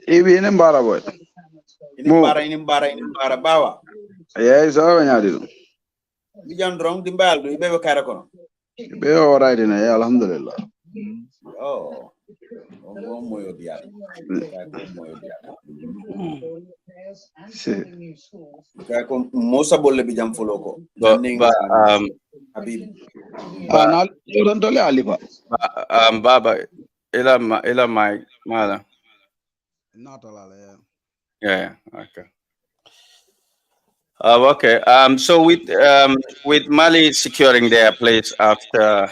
Ibi inimbara boy. Inimbara bawa. Yeah, so nyadido. Bijan drong timbal do ibe kara kono. Be alright na ya alhamdulillah. Oh. Moyo dia. Moyo dia. Ko Musa bolle bijam foloko. Habib. Na yoron tole alifa. Baba ila my mala. Not alala. Yeah, okay. Okay. So with Mali securing their place after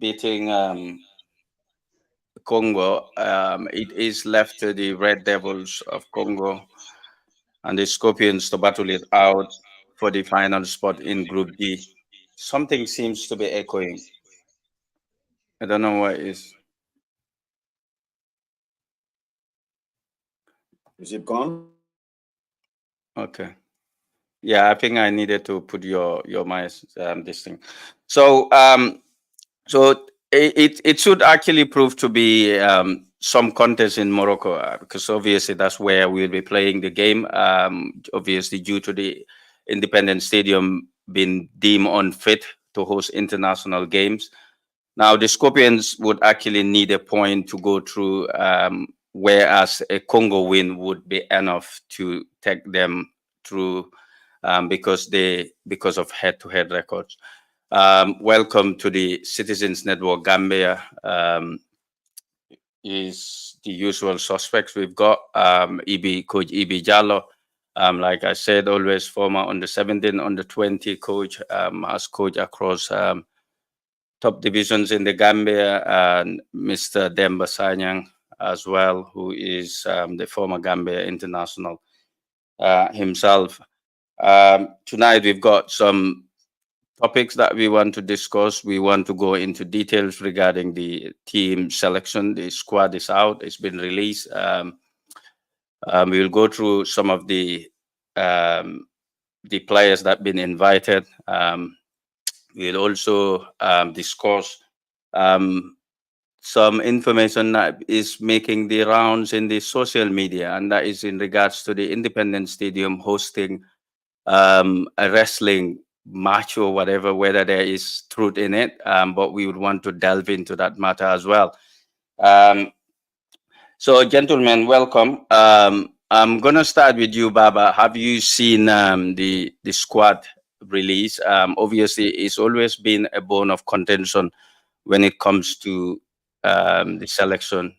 beating Congo, it is left to the Red Devils of Congo and the Scorpions to battle it out for the final spot in Group D. Something seems to be echoing. I don't know what it is. Is it gone? Okay. Yeah, I think I needed to put your mic this thing. So so it should actually prove to be some contest in Morocco because obviously that's where we'll be playing the game. Obviously due to the Independence Stadium being deemed unfit to host international games. Now the Scorpions would actually need a point to go through, whereas a Congo win would be enough to take them through because of head-to-head records. Welcome to the Citizens Network Gambia. Is the usual suspects we've got. Coach EB Jallo, like I said, always former under 17, under 20 coach, as coach across top divisions in the Gambia, and Mr. Demba Sanyang as well, who is the former Gambia international himself. Tonight we've got some topics that we want to discuss. We want to go into details regarding the team selection. The squad is out, it's been released. We will go through some of the players that have been invited. We'll also discuss some information that is making the rounds in the social media, and that is in regards to the Independence Stadium hosting a wrestling match or whatever, whether there is truth in it, but we would want to delve into that matter as well. So gentlemen, welcome. I'm gonna start with you, Baba. Have you seen the squad release. Obviously, it's always been a bone of contention when it comes to the selection.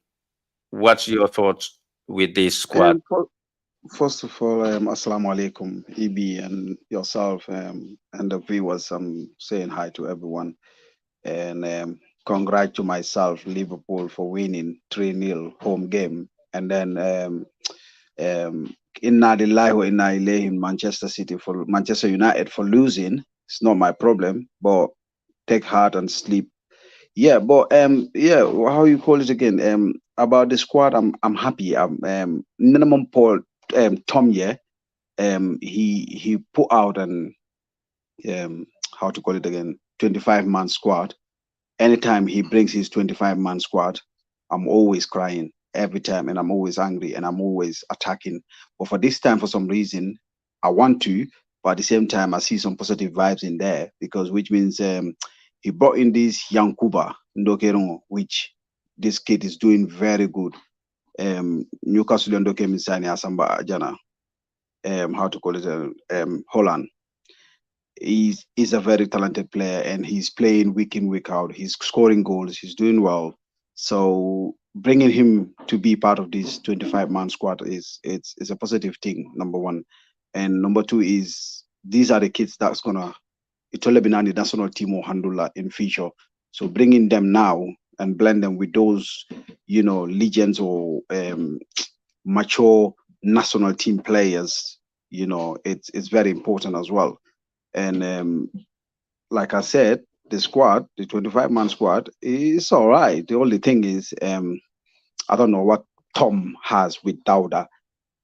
What's your thoughts with this squad? First of all, assalamu alaikum, EB and yourself, and the viewers. I'm saying hi to everyone, and congrats to myself, Liverpool, for winning 3-0 home game, and then inna lillahi wa inna ilayhi Manchester United for losing. It's not my problem, but take heart and sleep. Yeah, but yeah, how you call it again? About the squad, I'm happy. Minimum Paul Tom, yeah, he put out an how to call it again, 25-man squad. Anytime he brings his 25-man squad, I'm always crying every time, and I'm always angry, and I'm always attacking. But for this time, for some reason, I want to, but at the same time, I see some positive vibes in there, because which means he brought in this young Kuba Ndokerongo, which this kid is doing very good. Newcastle Ndoke Misani Asamba Jana, how to call it, Holland. He's a very talented player, and he's playing week in, week out. He's scoring goals. He's doing well. So bringing him to be part of this 25-man squad is it's a positive thing. Number one, and number two is these are the kids that's gonna Itole Binani national team or handle in future. So bringing them now and blend them with those, legends or mature national team players, it's very important as well. And like I said, the squad, the 25-man squad, is all right. The only thing is, I don't know what Tom has with Dauda,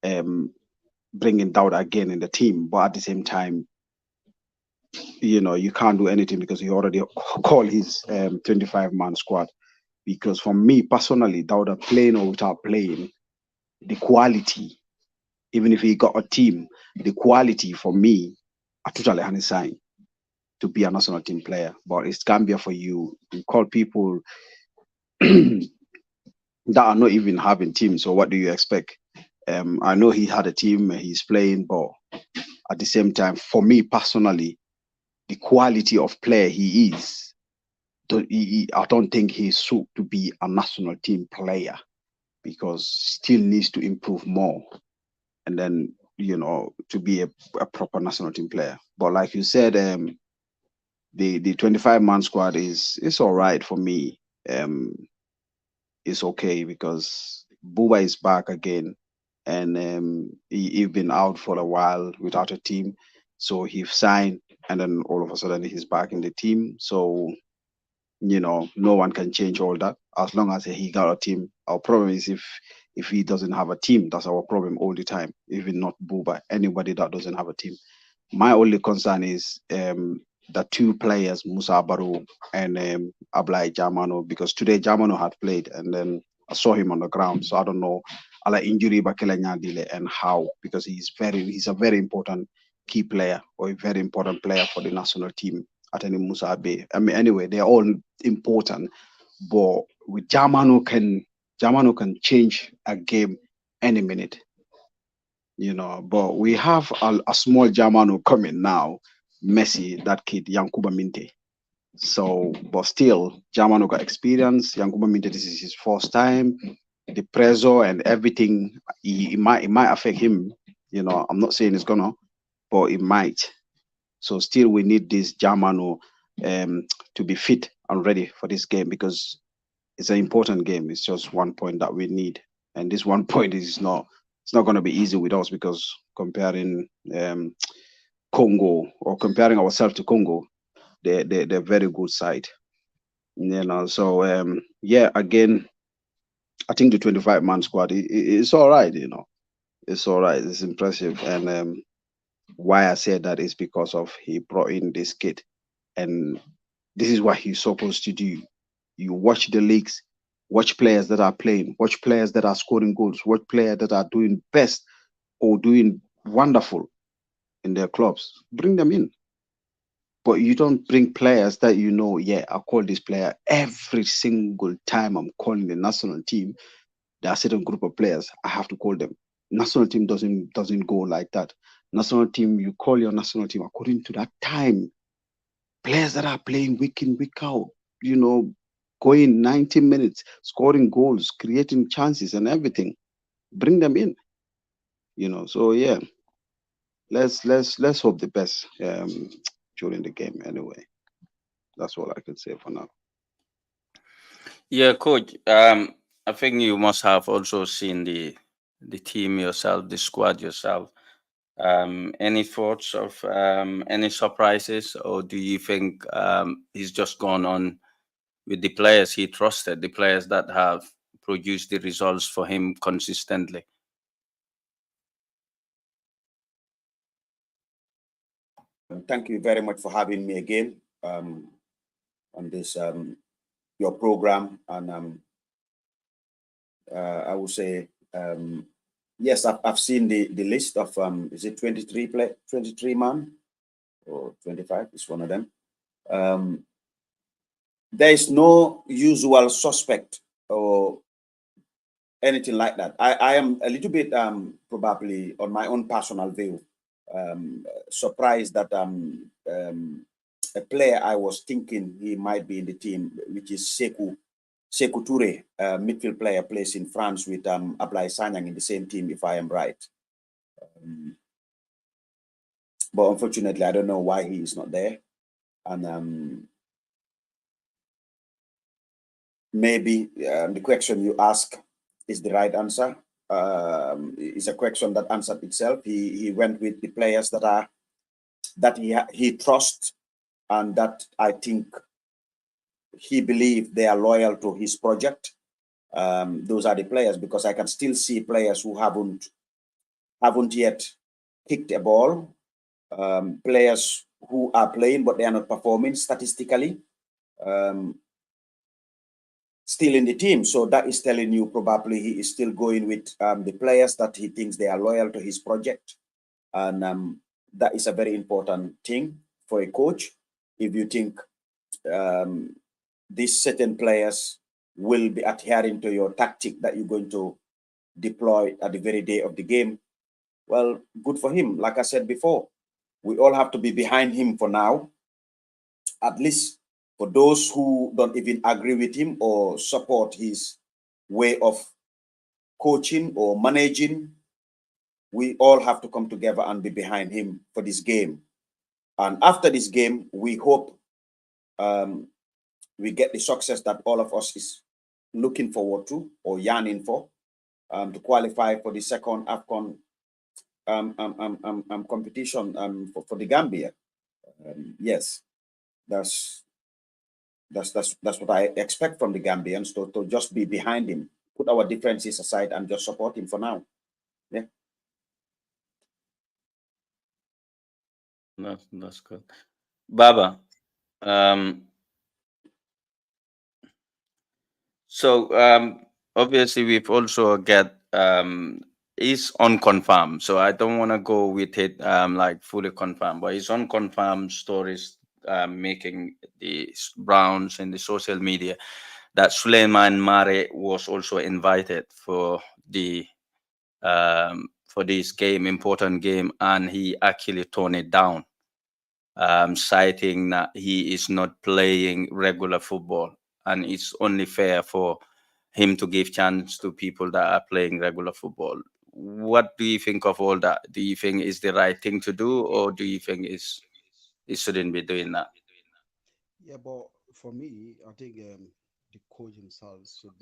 bringing Dauda again in the team. But at the same time, you can't do anything because he already called his 25-man squad. Because for me personally, Dauda playing or without playing, the quality, even if he got a team, the quality for me, I totally understand to be a national team player. But it's Gambia for you. You call people that are not even having teams. So what do you expect? I know he had a team, he's playing, but at the same time, for me personally, the quality of player he is, I don't think he's suited to be a national team player, because still needs to improve more, and then to be a proper national team player. But like you said, the 25-man squad is all right for me. It's okay because Buba is back again, and he's been out for a while without a team, so he signed, and then all of a sudden he's back in the team. So no one can change all that as long as he got a team. Our problem is if he doesn't have a team, that's our problem all the time. Even not Buba, anybody that doesn't have a team. My only concern is the two players, Musa Baru and Ablai Jamano, because today Jamano had played, and then I saw him on the ground. So I don't know ala injury Bakela Nyadile and how, because he's a very important key player, or a very important player for the national team at any Musa Abe. I mean, anyway, they're all important, but with Jamano can change a game any minute. But we have a small Germano coming now, Messi, that kid, Yankuba Minte. So, but still, Germano got experience. Yankuba Minte, this is his first time. The pressure and everything, it might affect him. I'm not saying it's gonna, but it might. So still, we need this Germano to be fit and ready for this game, because it's an important game. It's just 1 point that we need, and this 1 point is not. It's not going to be easy with us, because comparing Congo, or comparing ourselves to Congo, they're very good side. So yeah, again, I think the 25-man squad it's all right. It's all right. It's impressive, and why I said that is because of he brought in this kid, and this is what he's supposed to do. You watch the leagues, watch players that are playing, watch players that are scoring goals, watch players that are doing best or doing wonderful in their clubs. Bring them in. But you don't bring players that yeah, I call this player every single time I'm calling the national team. There are a certain group of players I have to call them. National team doesn't go like that. national team, you call your national team according to that time. Players that are playing week in, week out, going 90 minutes, scoring goals, creating chances and everything. Bring them in. So yeah, let's hope the best during the game anyway. That's all I can say for now. Yeah, coach. I think you must have also seen the team yourself, the squad yourself. Any thoughts of any surprises, or do you think he's just gone on with the players he trusted, the players that have produced the results for him consistently? Thank you very much for having me again on this your program, and I would say yes, I've seen the list of is it 23 man or 25? It's one of them. There is no usual suspect or anything like that. I am a little bit probably on my own personal view surprised that a player I was thinking he might be in the team, which is Sekou Touré, midfield player, plays in France with Ablai Sanyang in the same team, if I am right. But unfortunately, I don't know why he is not there. And maybe the question you ask is the right answer. It's a question that answered itself. He went with the players that he trusts, and that I think he believes they are loyal to his project. Those are the players, because I can still see players who haven't yet kicked a ball, players who are playing but they are not performing statistically, still in the team. So that is telling you probably he is still going with the players that he thinks they are loyal to his project. And that is a very important thing for a coach. If you think these certain players will be adhering to your tactic that you're going to deploy at the very day of the game, well, good for him. Like I said before, we all have to be behind him for now. At least for those who don't even agree with him or support his way of coaching or managing, we all have to come together and be behind him for this game. And after this game, we hope we get the success that all of us is looking forward to or yearning for, to qualify for the second AFCON competition for the Gambia. Yes, that's what I expect from the Gambians, to just be behind him, put our differences aside, and just support him for now. Yeah. That's good. Baba, so obviously we've also got is unconfirmed, so I don't want to go with it like fully confirmed, but it's unconfirmed stories making the rounds in the social media that Suleiman Marreh was also invited for this game, important game, and he actually toned it down, citing that he is not playing regular football, and it's only fair for him to give chance to people that are playing regular football. What do you think of all that? Do you think it's the right thing to do, or do you think it shouldn't be doing that? Yeah, but for me, I think the coach himself should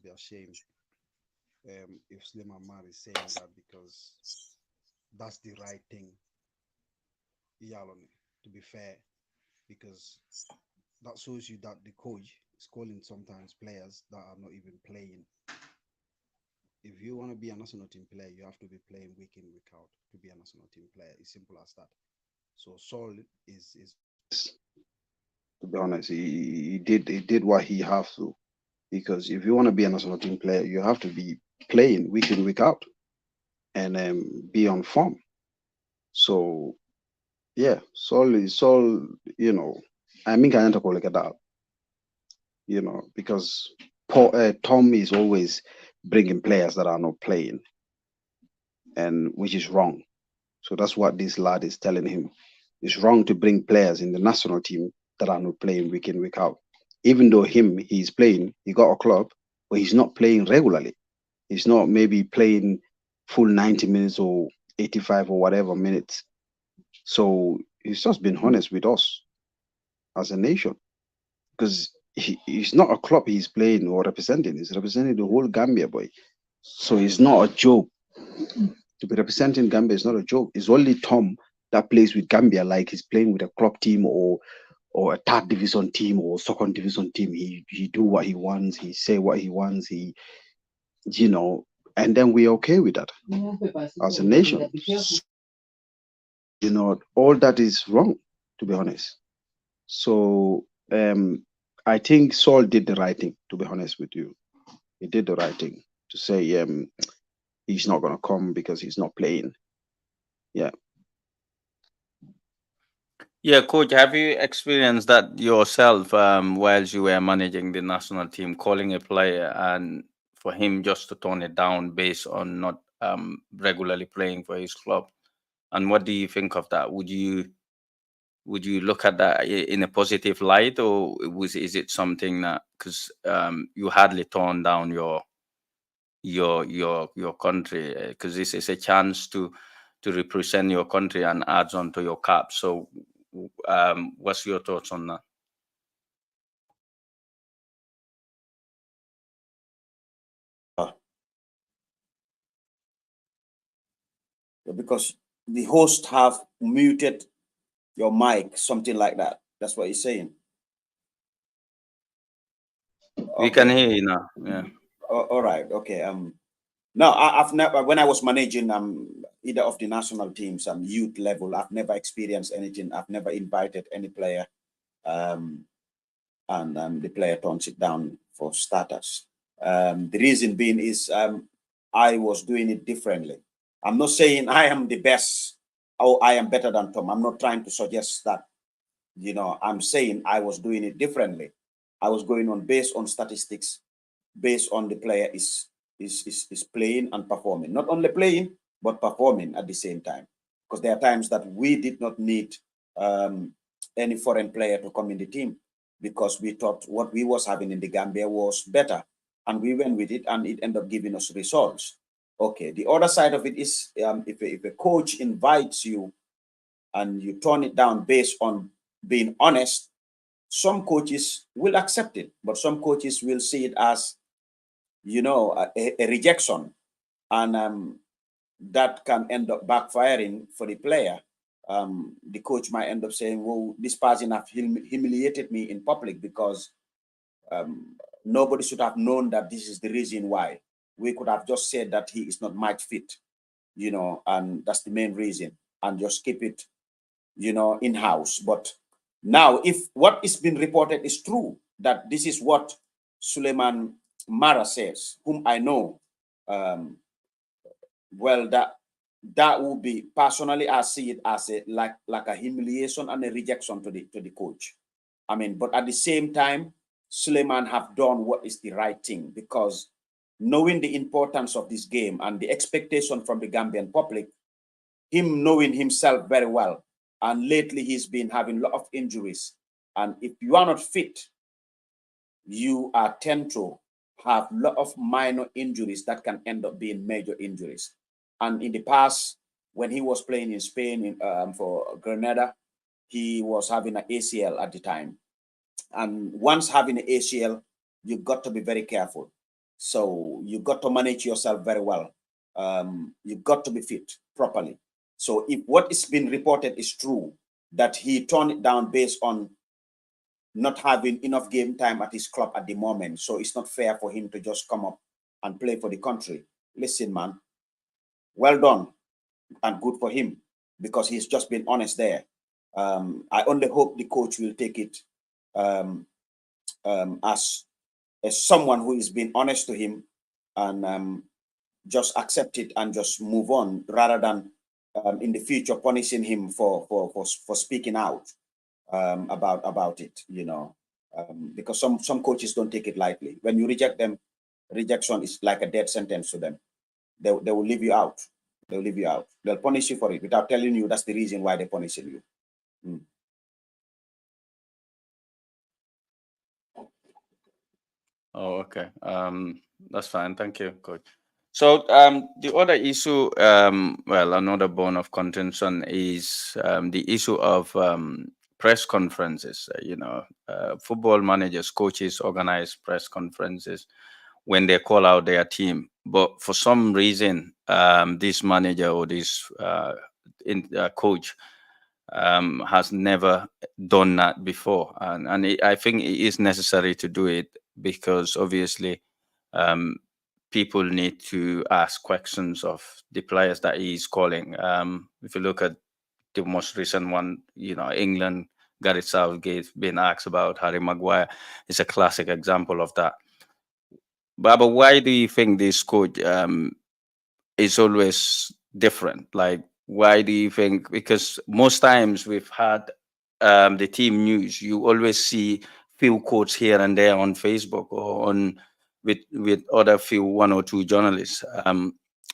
be ashamed if Suleiman Marreh is saying that, because that's the right thing. Yaloni, to be fair, because that shows you that the coach is calling sometimes players that are not even playing. If you want to be a national team player, you have to be playing week in, week out to be a national team player. It's simple as that. So Saul is to be honest, he did what he have to, because if you want to be a national team player, you have to be playing week in, week out, and be on form. So yeah, Saul, I mean, I call it that, because Tom is always bringing players that are not playing, and which is wrong. So that's what this lad is telling him. It's wrong to bring players in the national team that are not playing week in, week out. Even though he's playing, he got a club, but he's not playing regularly. He's not maybe playing full 90 minutes or 85 or whatever minutes. So he's just been honest with us as a nation, because he's not a club he's playing or representing. He's representing the whole Gambia, boy. So it's not a joke. To be representing Gambia is not a joke. It's only Tom that plays with Gambia like he's playing with a club team or a third division team or second division team. He do what he wants. He say what he wants. And then we're okay with that as a nation. All that is wrong, to be honest. So I think Saul did the right thing, to be honest with you. He did the right thing to say he's not going to come because he's not playing. Yeah. Yeah, coach, have you experienced that yourself whilst you were managing the national team, calling a player and for him just to tone it down based on not regularly playing for his club? And what do you think of that? Would you look at that in a positive light, or is it something that because you hardly tone down your country, because this is a chance to represent your country and adds on to your cap? So what's your thoughts on that? Because the host have muted your mic, something like that. That's what he's saying. We can hear you now. Yeah. All right. Okay. No, I've never, when I was managing either of the national teams, youth level, I've never experienced anything. I've never invited any player, and the player turns it down for starters. The reason being is I was doing it differently. I'm not saying I am the best or I am better than Tom. I'm not trying to suggest that. I'm saying I was doing it differently. I was going on based on statistics, based on the player is playing and performing. Not only playing, but performing at the same time. Because there are times that we did not need any foreign player to come in the team because we thought what we was having in the Gambia was better. And we went with it and it ended up giving us results. Okay, the other side of it is if a coach invites you and you turn it down based on being honest, some coaches will accept it, but some coaches will see it as, a rejection. And that can end up backfiring for the player. The coach might end up saying, well, this person have humiliated me in public because nobody should have known that this is the reason why. We could have just said that he is not match fit, and that's the main reason, and just keep it, in-house. But now, if what is being reported is true, that this is what Suleiman Marreh says, whom I know, well, that would be, personally, I see it as like a humiliation and a rejection to the coach. I mean, but at the same time, Suleiman have done what is the right thing, because knowing the importance of this game and the expectation from the Gambian public, him knowing himself very well, and lately he's been having a lot of injuries. And if you are not fit, you tend to have a lot of minor injuries that can end up being major injuries. And in the past, when he was playing in Spain for Granada, he was having an ACL at the time. And once having an ACL, you've got to be very careful. So you've got to manage yourself very well. You've got to be fit properly. So if what is being reported is true, that he turned it down based on not having enough game time at his club at the moment, so it's not fair for him to just come up and play for the country. Listen, man, well done and good for him, because he's just been honest there. I only hope the coach will take it as someone who is being honest to him, and just accept it and just move on, rather than in the future punishing him for speaking out about it, because some coaches don't take it lightly. When you reject them, rejection is like a death sentence to them. They will leave you out. They'll leave you out. They'll punish you for it without telling you that's the reason why they're punishing you. Oh, okay. That's fine. Thank you, Coach. So the other issue, well, another bone of contention is the issue of press conferences. Football managers, coaches organize press conferences when they call out their team. But for some reason, this manager or this coach has never done that before. And I think it is necessary to do it because obviously people need to ask questions of the players that he is calling. If you look at the most recent one, England, Gareth Southgate being asked about Harry Maguire is a classic example of that. Baba, why do you think this coach is always different? Like, why do you think? Because most times we've had the team news, you always see few quotes here and there on Facebook or on with other few one or two journalists.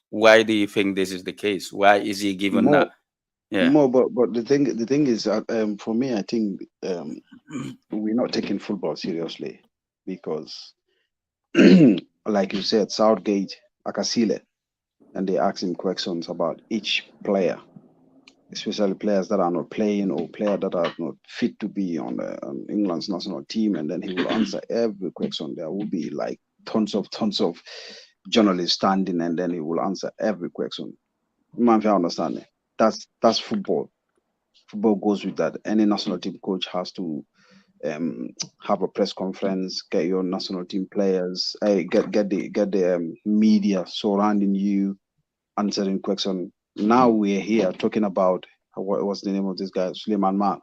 Why do you think this is the case? Why is he given More, that? Yeah. more, but the thing is, for me, I think we're not taking football seriously because, like you said, Southgate, Akasile, and they ask him questions about each player, especially players that are not playing or players that are not fit to be on England's national team, and then he will answer every question. There will be like tons of journalists standing, and then he will answer every question. Man, if you understand it, that's football. Football goes with that. Any national team coach has to have a press conference, get your national team players, get the media surrounding you, answering question. Now we're here talking about what was the name of this guy, Suleiman Marreh.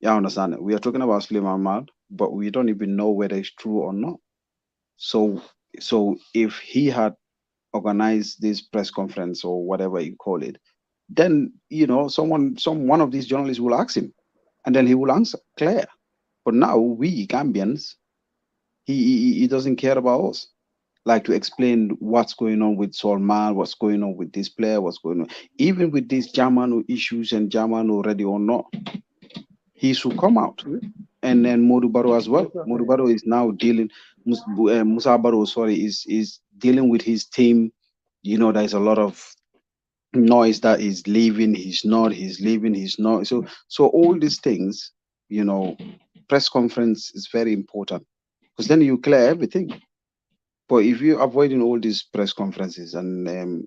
Yeah, I understand it. We are talking about Suleiman Marreh, but we don't even know whether it's true or not. So if he had organized this press conference or whatever you call it, then one of these journalists will ask him, and then he will answer clear. But now we Gambians, he doesn't care about us. Like to explain what's going on with Solman, what's going on with this player, what's going on, even with these German issues and German already or not, he should come out. And then Modubaro as well. Modubaro is now dealing. Musa Baro, sorry, is dealing with his team. There's a lot of noise that he's leaving, he's not, he's leaving, he's not. So all these things, press conference is very important because then you clear everything. But if you're avoiding all these press conferences and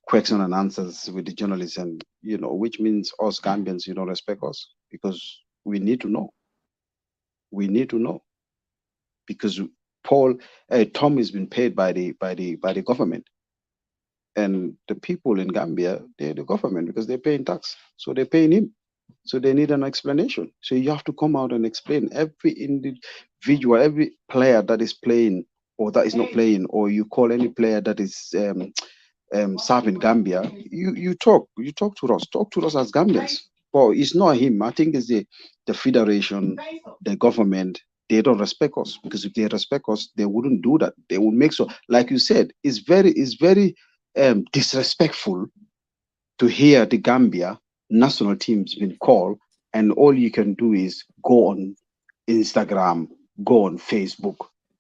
question and answers with the journalists, and which means us Gambians, you don't respect us because we need to know. We need to know because Tom has been paid by the government, and the people in Gambia, they're the government because they're paying tax, so they're paying him. So they need an explanation. So you have to come out and explain every individual, every player that is playing or that is not playing, or you call any player that is serving Gambia. You talk to us as Gambians. But it's not him. I think it's the federation, the government. They don't respect us because if they respect us, they wouldn't do that. They would make so. Like you said, it's very disrespectful to hear the Gambia national team's been called, and all you can do is go on Instagram, go on Facebook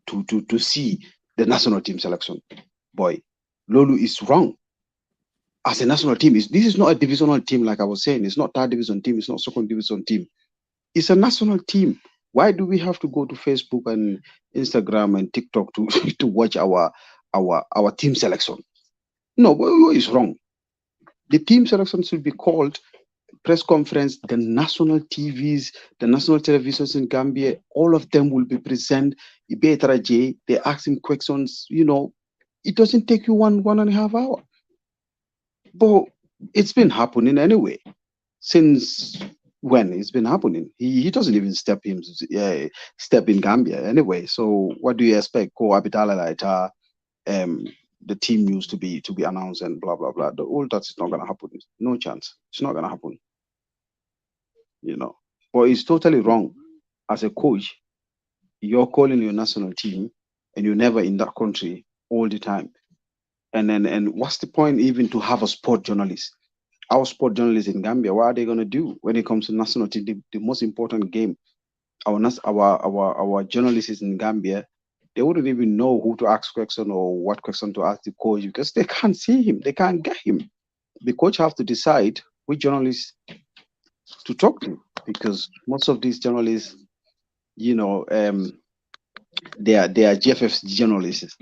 to see the national team selection. Boy, Lolu is wrong. As a national team, this is not a divisional team, like I was saying. It's not third division team, it's not second division team. It's a national team. Why do we have to go to Facebook and Instagram and TikTok to watch our team selection? No, what is wrong? The team selection should be called press conference. The national TVs, the national televisions in Gambia, all of them will be present. They ask him questions. It doesn't take you one and a half hour. But it's been happening anyway. Since when it's been happening? He doesn't even step in Gambia anyway. So what do you expect? Ko Abidala Laita, the team news to be announced and blah blah blah. All that is not gonna happen. No chance. It's not gonna happen. But it's totally wrong. As a coach, you're calling your national team and you're never in that country all the time. And what's the point even to have a sport journalist? Our sport journalists in Gambia, what are they going to do when it comes to national team, the most important game? Our journalists in Gambia, they wouldn't even know who to ask question or what question to ask the coach because they can't see him, they can't get him. The coach have to decide which journalist to talk to because most of these journalists, you know, they are GFF journalists.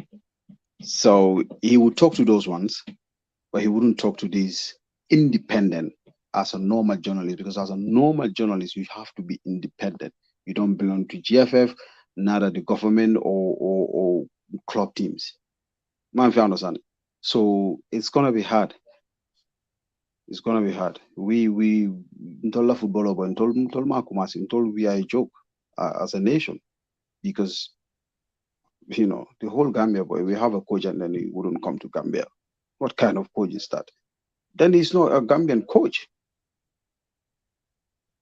So he would talk to those ones, but he wouldn't talk to these independent as a normal journalist because as a normal journalist you have to be independent. You don't belong to GFF, neither the government or club teams. Man, if you understand. So it's gonna be hard. It's gonna be hard. We Ntola football but Ntol Makumasi, Ntol we are a joke as a nation because the whole Gambia boy, we have a coach and then he wouldn't come to Gambia. What kind of coach is that? Then he's not a Gambian coach.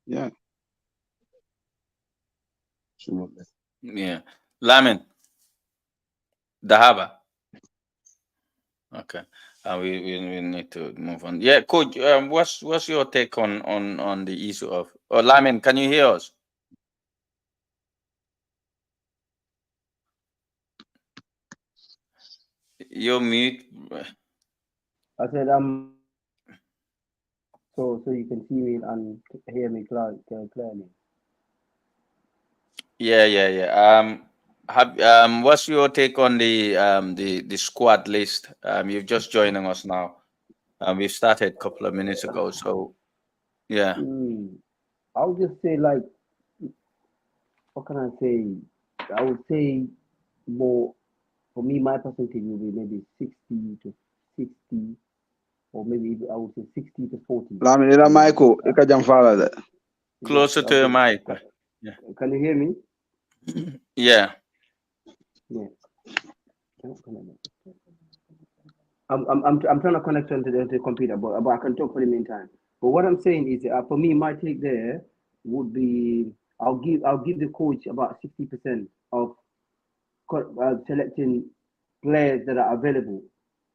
Yeah. Yeah. Lamin, Dahaba. Okay. We need to move on. Yeah, coach. What's your take on the issue of? Oh, Lamin, can you hear us? You're mute. I said so you can see me and hear me clearly. Yeah. What's your take on the squad list? You're just joining us now. We started a couple of minutes ago, so yeah. I would just say like, what can I say? I would say more for me. My percentage will be maybe 60 to 60, or maybe I would say 60 to 40. Lamin, ila Michael, ika jamfala that. Closer to your mic. Yeah. Can you hear me? Yeah. Yeah. I'm trying to connect onto the computer, but I can talk for the meantime. But what I'm saying is, for me, my take there would be I'll give the coach about 60% of selecting players that are available,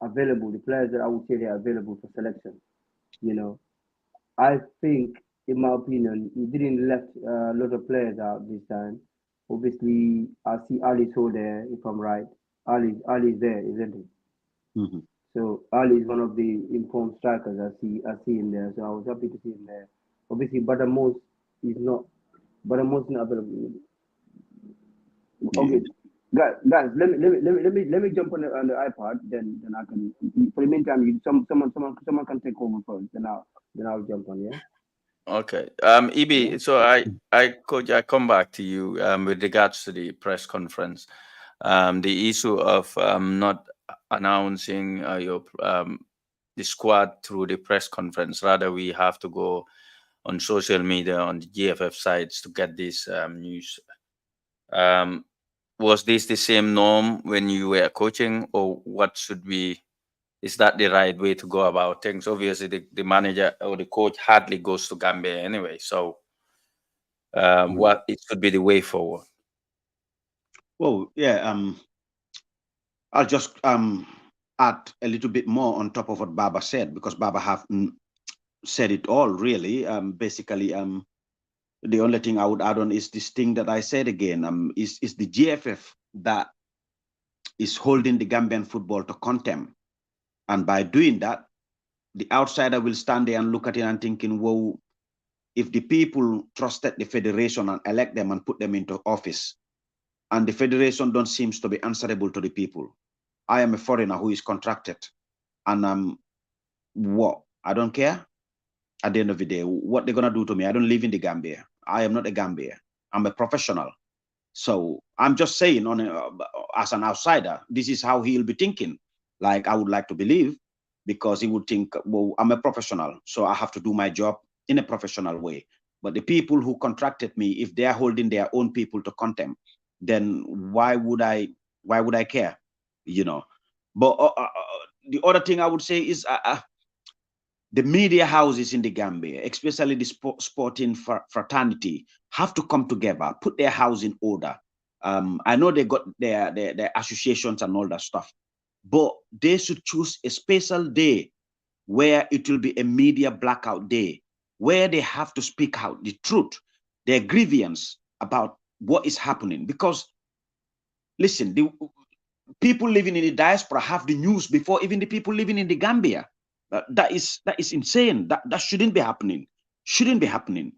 the players that I would say they are available for selection. I think, in my opinion, he didn't left a lot of players out this time. Obviously, I see Ali so there, if I'm right. Ali's there, isn't he? Mm-hmm. So Ali is one of the informed strikers. I see him there. So I was happy to see him there. Obviously, Badamos is not. Badamos not available. Okay, guys, let me jump on the iPad. Then I can. For the meantime, someone can take over first. Then I'll jump on. Yeah. Okay. Ibi, so coach, I come back to you with regards to the press conference. The issue of not announcing the squad through the press conference. Rather, we have to go on social media, on the GFF sites to get this news. Was this the same norm when you were coaching, or what should we? Is that the right way to go about things? Obviously, the manager or the coach hardly goes to Gambia anyway, so what it should be the way forward. Well, yeah. I'll just add a little bit more on top of what Baba said, because Baba have said it all really. Basically, the only thing I would add on is this thing that I said again. Is the GFF that is holding the Gambian football to contempt, and by doing that, the outsider will stand there and look at it and thinking, well, if the people trusted the federation and elect them and put them into office, and the federation don't seems to be answerable to the people. I am a foreigner who is contracted, and what? I don't care. At the end of the day, what they're gonna do to me? I don't live in the Gambia. I am not a Gambia. I'm a professional. So I'm just saying, as an outsider, this is how he'll be thinking. Like I would like to believe, because he would think, well, I'm a professional, so I have to do my job in a professional way. But the people who contracted me, if they are holding their own people to contempt, then why would I care? But the other thing I would say is the media houses in the Gambia, especially the sporting fraternity, have to come together, put their house in order. I know they got their associations and all that stuff, but they should choose a special day where it will be a media blackout day, where they have to speak out the truth, their grievance about what is happening. Because, listen, the people living in the diaspora have the news before even the people living in the Gambia. That is insane. That shouldn't be happening. Shouldn't be happening.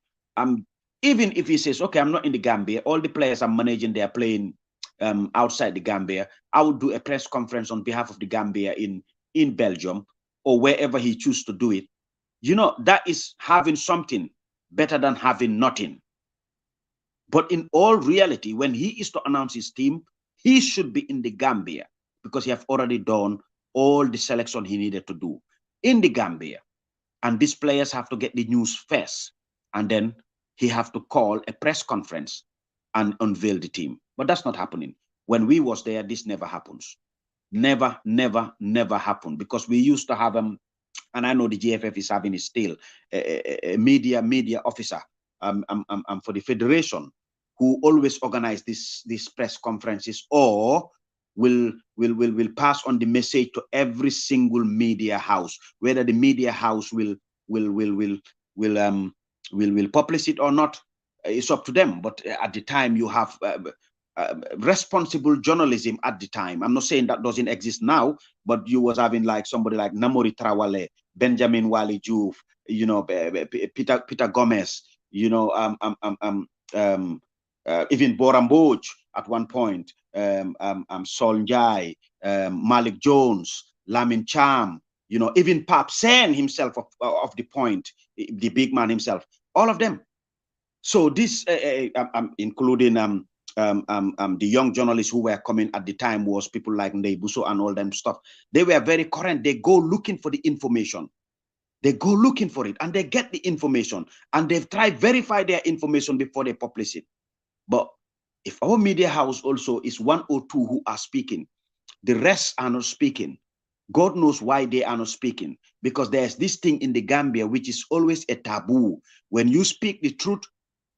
Even if he says, okay, I'm not in the Gambia, all the players I'm managing, they're playing outside the Gambia, I would do a press conference on behalf of the Gambia in Belgium or wherever he chooses to do it. You know, that is having something better than having nothing. But in all reality, when he is to announce his team, he should be in the Gambia because he have already done all the selection he needed to do in the Gambia. And these players have to get the news first. And then he have to call a press conference and unveil the team. But that's not happening. When we was there, this never happens. Never, never, never happened. Because we used to have and I know the GFF is having it still, a media officer for the federation who always organize these press conferences or will pass on the message to every single media house. Whether the media house will publish it or not, it's up to them. But at the time, you have responsible journalism at the time. I'm not saying that doesn't exist now, but you was having like somebody like Namori Trawale, Benjamin Wali Diouf, you know, Peter Gomez, you know, even Boramboj at one point, Sol Njai, Malik Jones, Lamin Cham, you know, even Pap Sen himself of the point, the big man himself, all of them. So this, including the young journalists who were coming at the time was people like Ndeibuso and all them stuff. They were very current. They go looking for the information. They go looking for it and they get the information and they've tried verify their information before they publish it. But if our media house also is 1 or 2 who are speaking, the rest are not speaking. God knows why they are not speaking, because there's this thing in the Gambia which is always a taboo. When you speak the truth,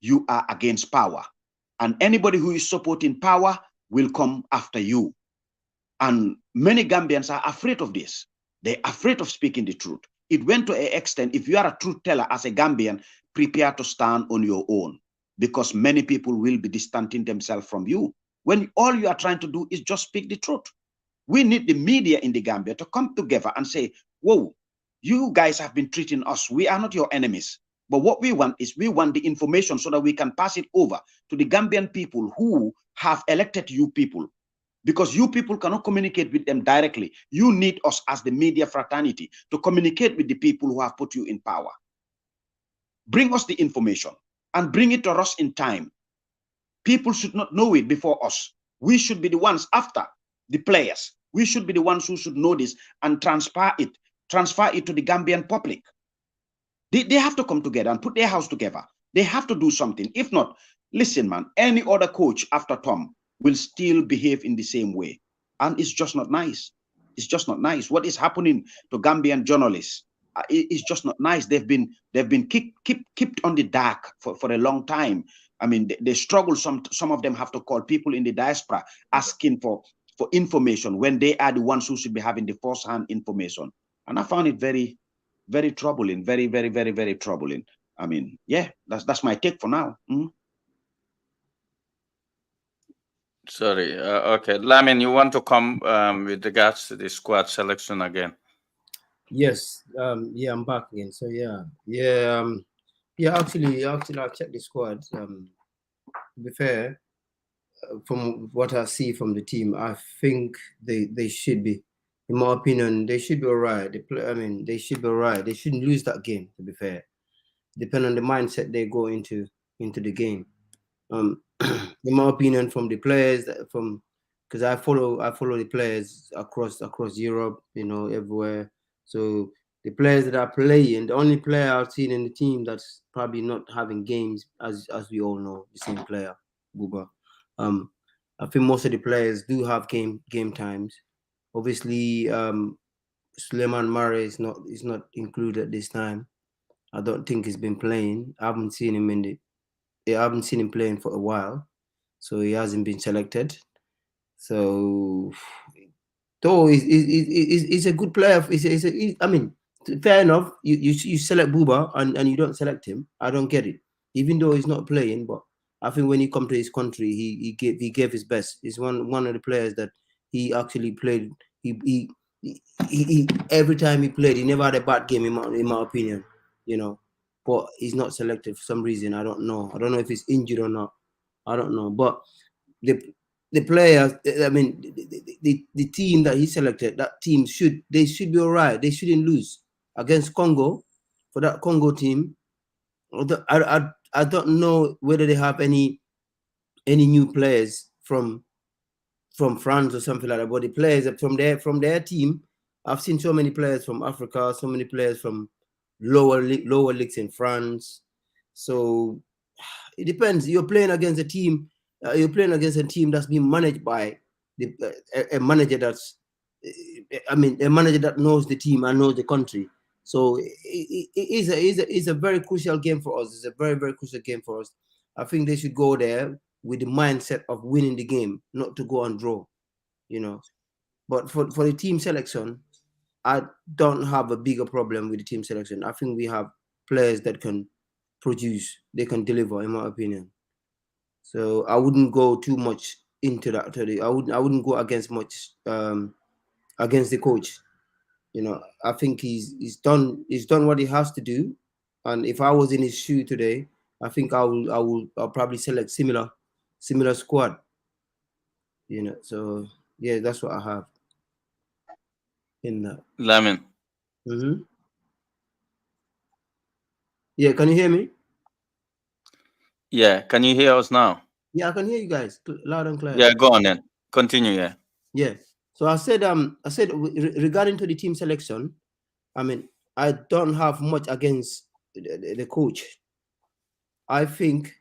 you are against power. And anybody who is supporting power will come after you. And many Gambians are afraid of this. They're afraid of speaking the truth. It went to an extent, if you are a truth teller as a Gambian, prepare to stand on your own, because many people will be distancing themselves from you when all you are trying to do is just speak the truth. We need the media in the Gambia to come together and say, whoa, you guys have been treating us. We are not your enemies. But what we want is we want the information so that we can pass it over to the Gambian people who have elected you people. Because you people cannot communicate with them directly. You need us as the media fraternity to communicate with the people who have put you in power. Bring us the information and bring it to us in time. People should not know it before us. We should be the ones after the players. We should be the ones who should know this and transfer it to the Gambian public. They have to come together and put their house together. They have to do something. If not, listen, man, any other coach after Tom will still behave in the same way. And it's just not nice. It's just not nice. What is happening to Gambian journalists? It's just not nice. They've been kept on the dark for a long time. I mean, they struggle. Some of them have to call people in the diaspora asking for information when they are the ones who should be having the first-hand information. And I found it very, very troubling. Very, very, very, very troubling. I mean, yeah, that's my take for now. Sorry. Okay, Lamin, you want to come with regards to the squad selection again? Yes. Yeah, I'm back again. So yeah. Actually, I checked the squad. To be fair, from what I see from the team, I think they should be, in my opinion, they should be all right. They should be all right. They shouldn't lose that game, to be fair. Depending on the mindset they go into the game. In my opinion, from the players, because I follow the players across Europe, you know, everywhere. So the players that are playing, the only player I've seen in the team that's probably not having games, as we all know, the same player, Buba. I think most of the players do have game times. Obviously, Suleiman Marreh is not included this time. I don't think he's been playing. I haven't seen him playing for a while, so he hasn't been selected. So Though he's a good player. I mean, fair enough. You select Buba and you don't select him. I don't get it. Even though he's not playing, but I think when he come to his country, he gave his best. He's one of the players that he actually played. He every time he played, he never had a bad game in my opinion. You know, but he's not selected for some reason. I don't know. I don't know if he's injured or not. I don't know. But the players, I mean, the team that he selected, that team should be all right. They shouldn't lose against Congo. For that Congo team, I don't know whether they have any new players from France or something like that. But the players from their team, I've seen so many players from Africa, so many players from lower leagues in France. So it depends. You're playing against a team. You're playing against a team that's being managed by a manager that's, I mean, a manager that knows the team and knows the country. So it is a very crucial game for us. It's a very, very crucial game for us. I think they should go there with the mindset of winning the game, not to go and draw, you know. But for the team selection, I don't have a bigger problem with the team selection. I think we have players that can produce, they can deliver, in my opinion. So I wouldn't go too much into that today. I wouldn't go against much against the coach. You know, I think he's done what he has to do. And if I was in his shoe today, I think I'll probably select similar squad. You know, so yeah, that's what I have in that. Lamin. Yeah, can you hear me? Yeah, can you hear us now? Yeah, I can hear you guys loud and clear. Yeah, go on then. Continue. Yeah. Yeah. So I said regarding to the team selection, I mean, I don't have much against the coach. I think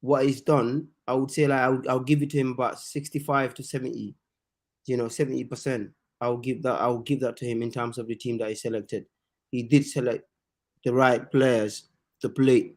what he's done, I would say like I'll give it to him about 65 to 70. You know, 70%. I'll give that to him in terms of the team that he selected. He did select the right players to play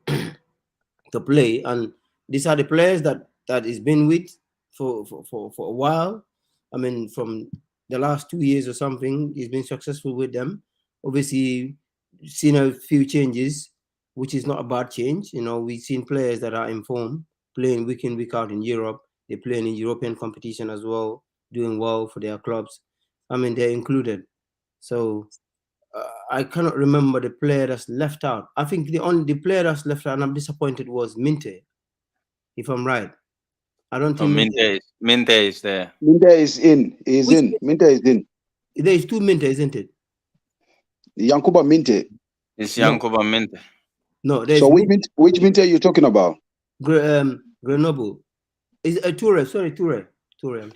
and these are the players that he's been with for a while. I mean, from the last 2 years or something, he's been successful with them. Obviously, seen a few changes, which is not a bad change. You know, we've seen players that are in form, playing week in, week out in Europe. They're playing in European competition as well, doing well for their clubs. I mean, they're included. So I cannot remember the player that's left out. I think the player that's left out, and I'm disappointed, was Minte, if I'm right. I don't think Minte is there. Minte is in. Minte is in. There is two Minte, isn't it? Yankuba Minte. It's Yankuba Minte. No, there's so which Minte are you talking about? Grenoble. Is Toure? Sorry, Toure.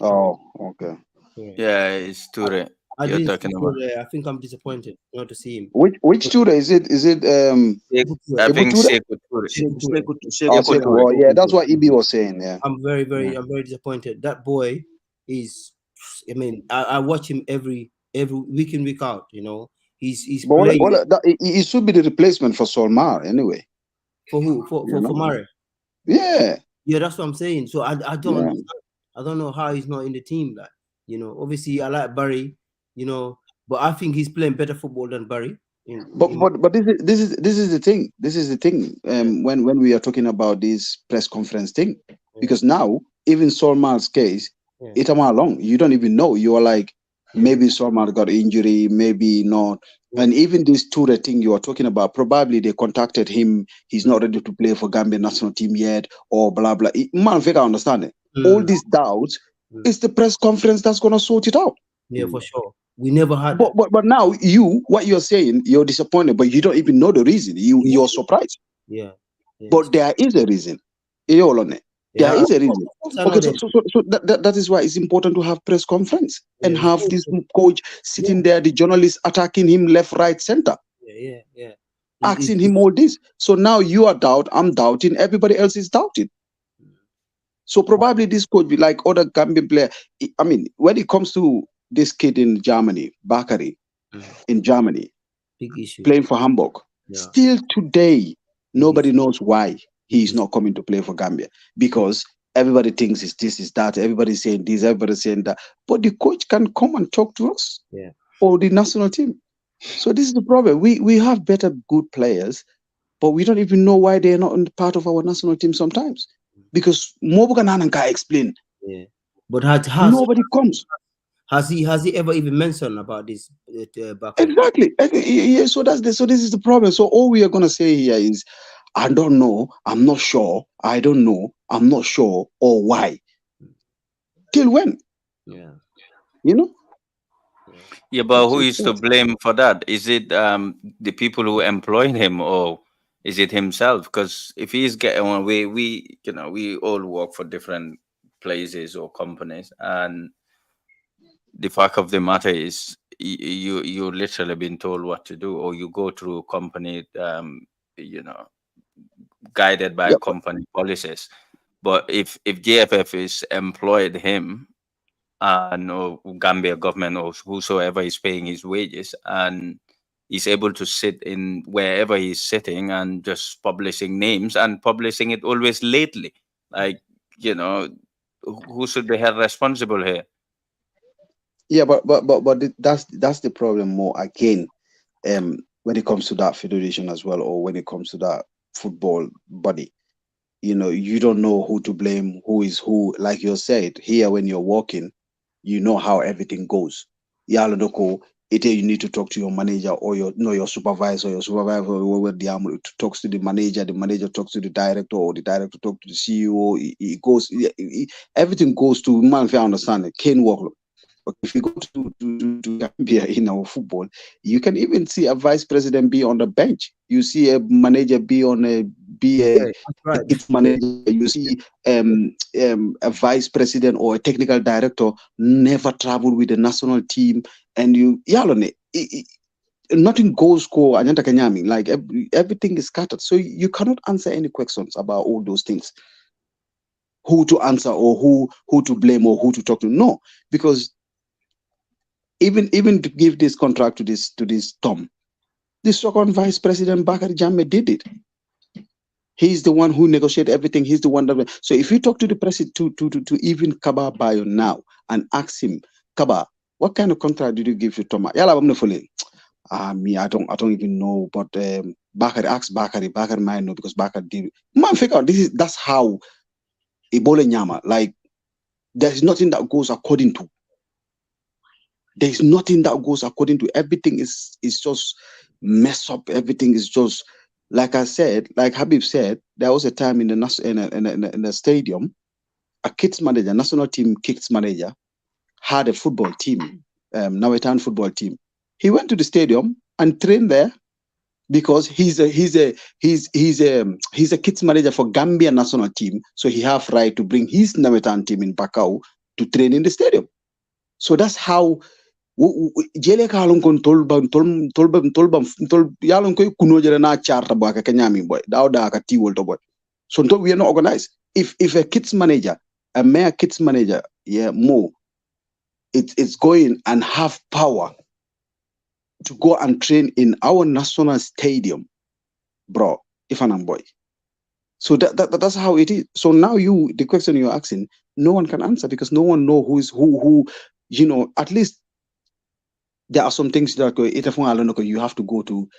Oh, okay. Yeah, it's Toure. You're talking about. I think I'm disappointed not to see him. Which Toure is it? Is it I think Sekou Toure. Oh, yeah, that's what Ibi was saying. Yeah. I'm very disappointed. That boy is. I mean, I watch him every week in, week out. You know, he's playing. He should be the replacement for Solmar anyway. For who? For Marreh. Yeah. Yeah, that's what I'm saying. So I don't understand. I don't know how he's not in the team. Like, you know, obviously I like Barry. You know, but I think he's playing better football than Barry. But this is the thing. This is the thing. When we are talking about this press conference thing, because now even Solmar's case, it's long. You don't even know. You are like, maybe Solmar got injury, maybe not. And even this Toure thing you are talking about, probably they contacted him. He's not ready to play for Gambia national team yet, or blah blah. Man, I understand it. All these doubts. It's the press conference that's gonna sort it out. Yeah, for sure. We never had. But now what you're saying, you're disappointed, but you don't even know the reason. You're surprised. Yeah. But there is a reason. There is a reason. Okay, so that is why it's important to have press conference and have this coach sitting there, the journalists attacking him left, right, center. Yeah. Asking him all this. So now you are I'm doubting, everybody else is doubting. So probably this could be like other Gambian player. I mean, when it comes to this kid in Germany, Bakary, in Germany, big issue, playing for Hamburg. Still today, nobody knows why he is not coming to play for Gambia, because everybody thinks it's this, is that. Everybody's saying this, everybody's saying that. But the coach can come and talk to us, or the national team. So this is the problem. We have better good players, but we don't even know why they're not part of our national team sometimes. Because Mobuganan can explain. Yeah. But has nobody comes. Has he ever even mentioned about this back? Exactly. Yeah, so this is the problem. So all we are gonna say here is, I don't know, I'm not sure, I don't know, I'm not sure, or why. Till when? Yeah. You know? Yeah, but who is to blame for that? Is it the people who employed him, or is it himself? Because if he's getting on, we we all work for different places or companies, and the fact of the matter is you literally been told what to do, or you go through company you know guided by Yep. company policies. But if GFF is employed him, or Gambia government or whosoever is paying his wages, and he's able to sit in wherever he's sitting and just publishing names and publishing it always lately, like who should be held responsible here? Yeah, but that's the problem more again. When it comes to that federation as well, or when it comes to that football body, you don't know who to blame, who is who. Like you said here, when you're walking, you know how everything goes. Yalodoko, you need to talk to your manager, or your supervisor. Your supervisor talks to the manager talks to the director, or the director talks to the CEO. It goes, everything goes to man. If I understand it, Kane work. But if you go to Gambia in our football, you can even see a vice president be on the bench. You see a manager be its manager. You see a vice president or a technical director never travel with the national team, and nothing goes like everything is scattered. So you cannot answer any questions about all those things. Who to answer, or who to blame, or who to talk to? No, because even to give this contract to this Tom, the second vice president Bakari Jammeh did it. He's the one who negotiated everything. He's the one that. So if you talk to the president, to even Kaba Bayo now, and ask him, Kaba, what kind of contract did you give to Tom? Yala me, I don't even know. But Bakari, ask Bakari. Bakari might know, because Bakari did. Man, figure out that's how Ebola Nyama. Like, there's nothing that goes according to. There's nothing that goes according to. Everything is just mess up. Everything is just, like I said, like Habib said, there was a time in the stadium, a kids manager, national team kids manager, had a football team, Nawetan football team. He went to the stadium and trained there, because he's a kids manager for Gambia national team, so he have right to bring his Nawetan team in Bakau to train in the stadium. So that's how. Jele kalon kon tolba yalon koy kuno jere na charta boy ka nyami boy dawda ka tiwol to boy. So we are not organized. If a kids manager, a mayor kids manager, it's going and have power to go and train in our national stadium, bro, if an boy. So that's how it is. So now the question you're asking, no one can answer, because no one know who is who. At least there are some things that you have to go to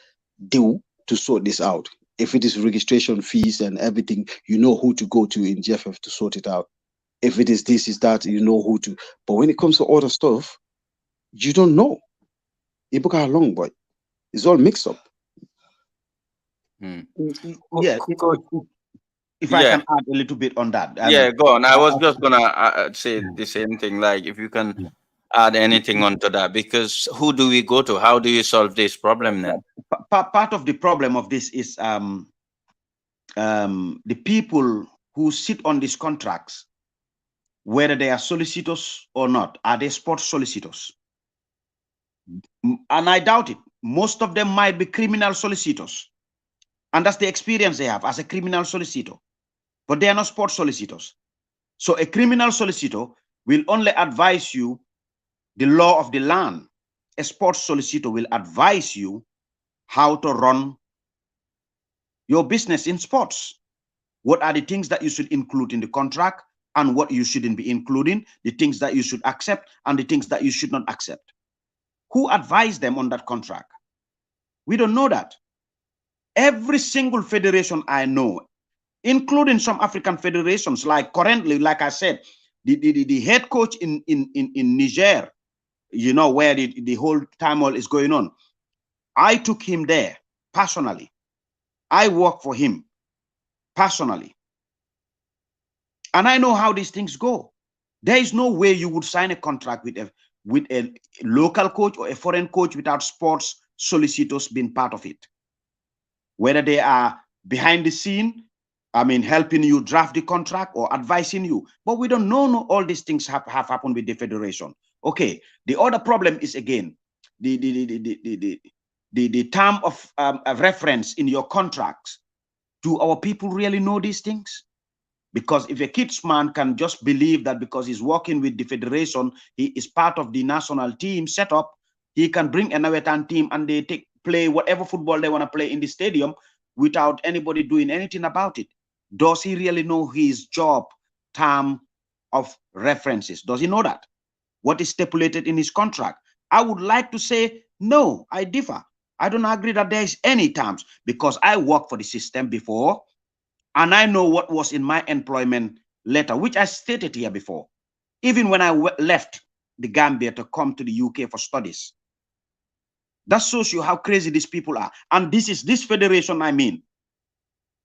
do to sort this out. If it is registration fees and everything, you know who to go to in GFF to sort it out. If it is this, is that, you know who to. But when it comes to other stuff, you don't know. You book how long, boy. It's all mixed up. Yeah. If I can add a little bit on that. Yeah, go on. I was just gonna say the same thing. Like, if you can add anything onto that, because who do we go to? How do you solve this problem then? Part of the problem of this is the people who sit on these contracts, whether they are solicitors or not, are they sports solicitors? And I doubt it. Most of them might be criminal solicitors. And that's the experience they have as a criminal solicitor. But they are not sports solicitors. So a criminal solicitor will only advise you the law of the land. A sports solicitor will advise you how to run your business in sports. What are the things that you should include in the contract? and what you shouldn't be including, the things that you should accept and the things that you should not accept. Who advised them on that contract? We don't know that. Every single federation I know, including some African federations, like currently, like I said, the head coach in Niger, you know, where the whole turmoil is going on, I took him there personally. I work for him personally. And I know how these things go. There is no way you would sign a contract with a local coach or a foreign coach without sports solicitors being part of it. Whether they are behind the scene, I mean, helping you draft the contract or advising you. But we don't know all these things have happened with the federation. Okay, the other problem is, again, the term of reference in your contracts. Do our people really know these things? Because if a kids man can just believe that because he's working with the federation, he is part of the national team setup, he can bring another team and they play whatever football they want to play in the stadium without anybody doing anything about it. Does he really know his job term of references? Does he know that? What is stipulated in his contract? I would like to say, no, I differ. I don't agree that there is any terms, because I worked for the system before and I know what was in my employment letter, which I stated here before, even when I left the Gambia to come to the UK for studies. That shows you how crazy these people are. And this is this federation, I mean.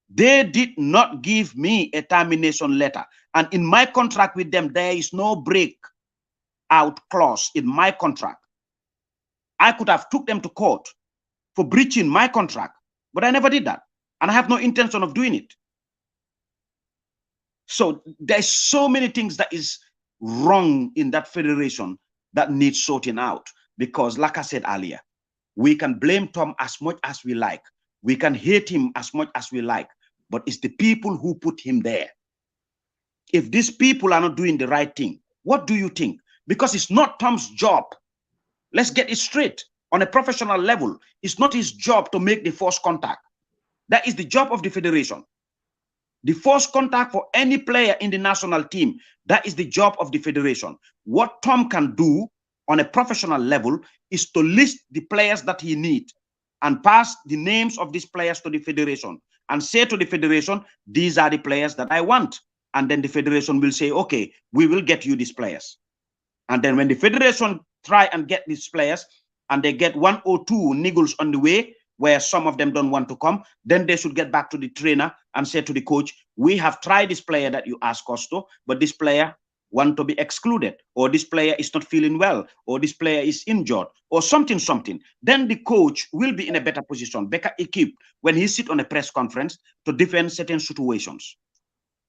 They did not give me a termination letter. And in my contract with them, there is no break out clause in my contract. I could have took them to court for breaching my contract, but I never did that. And I have no intention of doing it. So there's so many things that is wrong in that federation that needs sorting out. Because like I said earlier, we can blame Tom as much as we like. We can hate him as much as we like. But it's the people who put him there. If these people are not doing the right thing, what do you think? Because it's not Tom's job. Let's get it straight. On a professional level, it's not his job to make the first contact. That is the job of the federation. The first contact for any player in the national team, that is the job of the federation. What Tom can do on a professional level is to list the players that he needs and pass the names of these players to the federation and say to the federation, these are the players that I want. And then the federation will say, okay, we will get you these players. And then when the federation try and get these players and they get 1 or 2 niggles on the way, where some of them don't want to come, then they should get back to the trainer and say to the coach, we have tried this player that you asked us to, but this player want to be excluded, or this player is not feeling well, or this player is injured, or something. Then the coach will be in a better position, better equipped when he sit on a press conference to defend certain situations.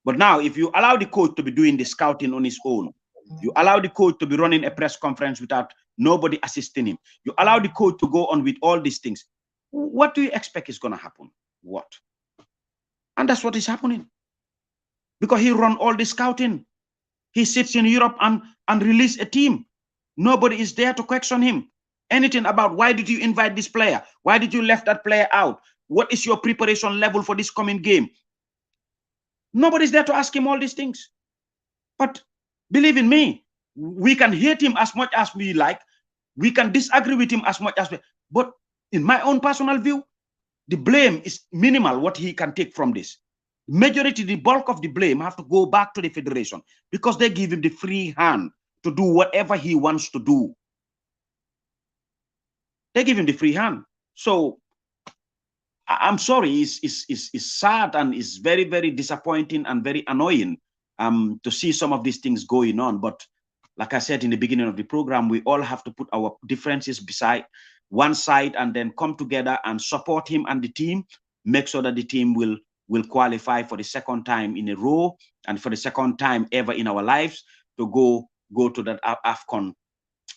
But now, if you allow the coach to be doing the scouting on his own, you allow the coach to be running a press conference without nobody assisting him, you allow the coach to go on with all these things, what do you expect is going to happen? What? And that's what is happening. Because he run all the scouting. He sits in Europe and release a team. Nobody is there to question him. Anything about why did you invite this player? Why did you left that player out? What is your preparation level for this coming game? Nobody's there to ask him all these things. But believe in me, we can hate him as much as we like. We can disagree with him as much as we, but in my own personal view, the blame is minimal what he can take from this. Majority, the bulk of the blame have to go back to the federation because they give him the free hand to do whatever he wants to do. They give him the free hand. So I'm sorry, it's sad and it's very, very disappointing and very annoying to see some of these things going on. But like I said in the beginning of the program, we all have to put our differences beside one side and then come together and support him and the team, make sure that the team will qualify for the second time in a row and for the second time ever in our lives to go to that AFCON.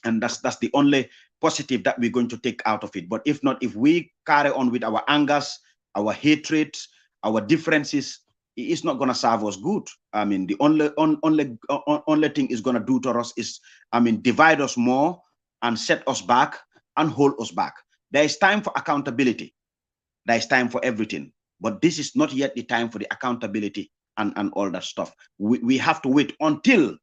And that's the only positive that we're going to take out of it. But if not, if we carry on with our angers, our hatred, our differences, it's not going to serve us good. I mean, the only thing it's going to do to us is, I mean, divide us more and set us back and hold us back. There is time for accountability. There is time for everything. But this is not yet the time for the accountability and all that stuff. We have to wait until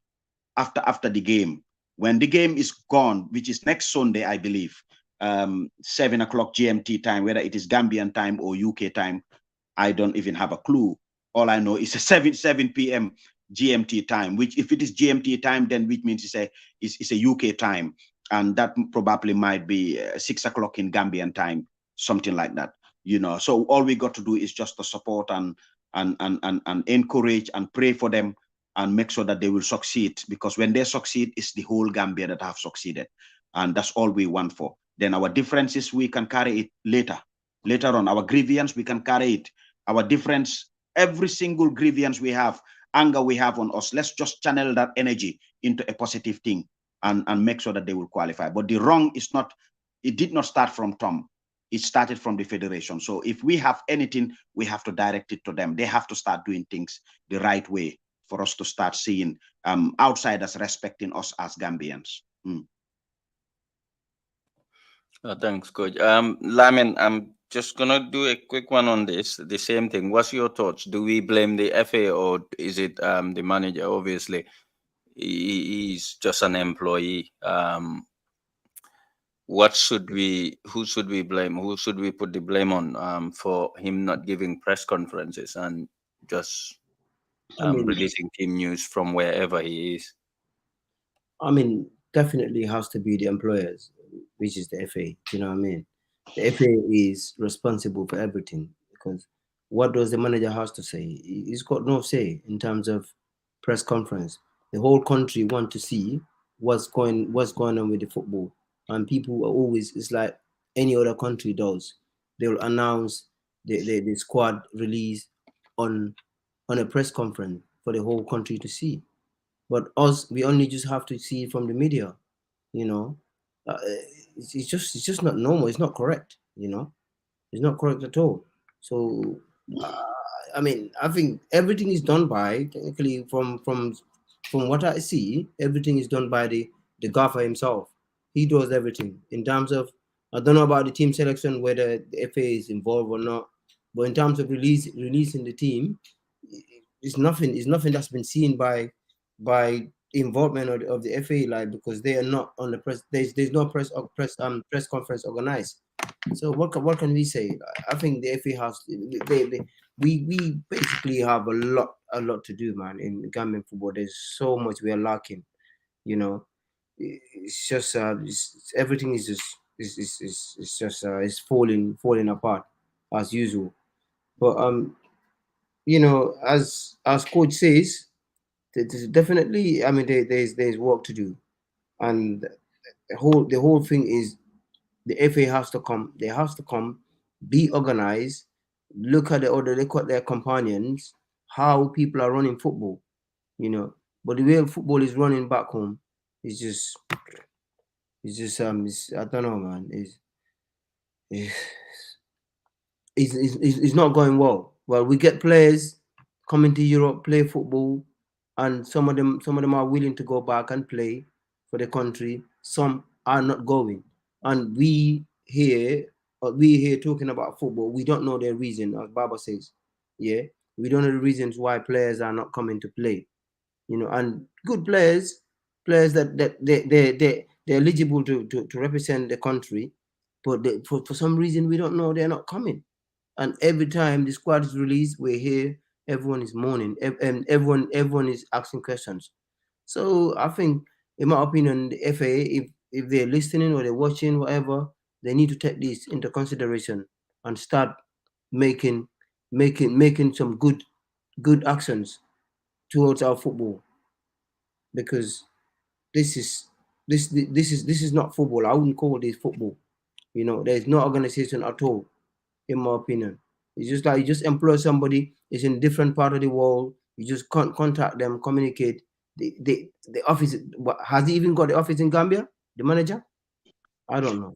after the game. When the game is gone, which is next Sunday, I believe, 7 o'clock GMT time, whether it is Gambian time or UK time, I don't even have a clue. All I know is a 7 p.m. GMT time, which if it is GMT time, then which means it's a UK time, and that probably might be 6 o'clock in Gambian time, something like that. So all we got to do is just to support and encourage and pray for them and make sure that they will succeed, because when they succeed, it's the whole Gambia that have succeeded, and that's all we want for. Then our differences, we can carry it later on. Our grievance, we can carry it. Our difference, every single grievance we have, anger we have on us, let's just channel that energy into a positive thing and make sure that they will qualify. But the wrong is not, it did not start from Tom. It started from the federation. So if we have anything, we have to direct it to them. They have to start doing things the right way for us to start seeing outsiders respecting us as Gambians. Thanks, Coach. Lamin, I'm just gonna do a quick one on this. The same thing. What's your thoughts? Do we blame the FA or is it the manager? Obviously, he's just an employee. Who should we blame? Who should we put the blame on for him not giving press conferences and just releasing team news from wherever he is? I mean, definitely has to be the employers, which is the FA. You know what I mean? The FA is responsible for everything, because what does the manager has to say? He's got no say in terms of press conference. The whole country want to see what's going on with the football, and people are always, it's like any other country does. They'll announce the squad release on a press conference for the whole country to see. But us, we only just have to see it from the media. It's just not normal. It's not correct. It's not correct at all. So I mean, I think everything is done by, technically, from what I see, everything is done by the gaffer himself. He does everything in terms of, I don't know about the team selection, whether the FA is involved or not, but in terms of releasing the team, it's nothing that's been seen by involvement of the FA, like, because they are not on the press. There's no press conference organized. So what can we say? I think the FA has we basically have a lot to do, man, in Gambian football. There's so much we are lacking. It's just everything is just it's just it's falling apart as usual. But as coach says, there's definitely, I mean, there's work to do, and the whole thing is the FA has to come. They have to come, be organized, look at their companions, how people are running football, But the way football is running back home is just I don't know, man. It's not going well. Well, we get players coming to Europe, play football, and some of them are willing to go back and play for the country. Some are not going, and we here talking about football. We don't know their reason, as Baba says. Yeah, we don't know the reasons why players are not coming to play. And good players that they're eligible to represent the country, but for some reason we don't know, they're not coming. And every time the squad is released, we're here, everyone is mourning, and everyone is asking questions. So I think, in my opinion, the FA, if they're listening or they're watching, whatever, they need to take this into consideration and start making some good actions towards our football, because this is not football. I wouldn't call this football. There's no organization at all, in my opinion. It's just like you just employ somebody, is in a different part of the world, you just can't contact them, communicate. The office, has he even got the office in Gambia, the manager? I don't know.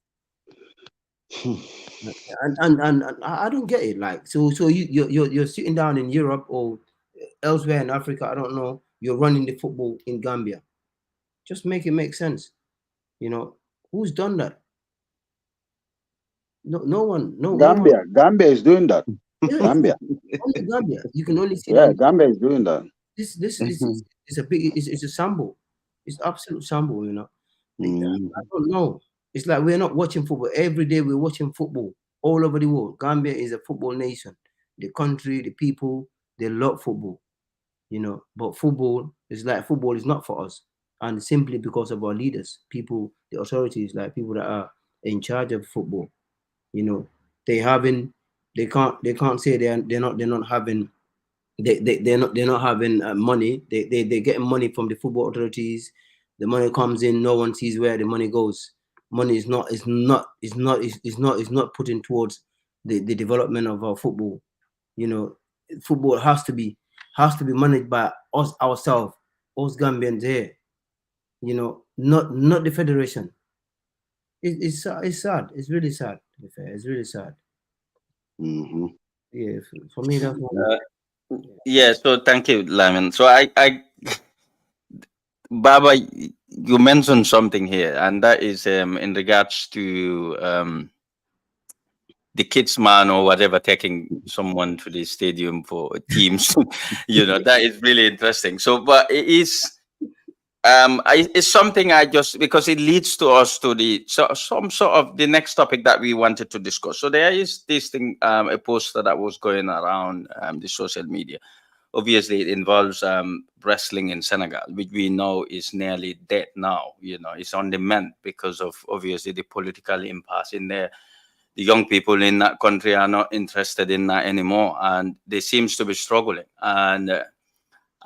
and I don't get it. Like, so you're sitting down in Europe or elsewhere in Africa, I don't know, you're running the football in Gambia. Just make it make sense. Who's done that? No one. Gambia is doing that. Yeah, Gambia. only Gambia. You can only see Yeah, that. Gambia is doing that. This is a big. It's a sample. It's absolute sample. You know. I don't know. It's like we're not watching football every day. We're watching football all over the world. Gambia is a football nation. The country, the people, they love football. You know, but football is not for us, and simply because of our leaders, people, the authorities, like people that are in charge of football. You know, they haven't. They can't say they're not having they're not having money. They're getting money from the football authorities. The money comes in, no one sees where the money goes. Money is not putting towards the development of our football. You know, football has to be managed by us ourselves, us Gambians here. You know, not the federation. It's sad. It's really sad. To be fair, it's really sad. Yeah, for me that's one. Yeah, so thank you, Lyman. So Baba, you mentioned something here, and that is in regards to the kids man or whatever taking someone to the stadium for teams. That is really interesting. So, but it is it's something I just, because it leads to us to some sort of the next topic that we wanted to discuss. So there is this thing, a poster that was going around the social media. Obviously, it involves wrestling in Senegal, which we know is nearly dead now. It's on the mend because of obviously the political impasse in there. The young people in that country are not interested in that anymore, and they seems to be struggling. And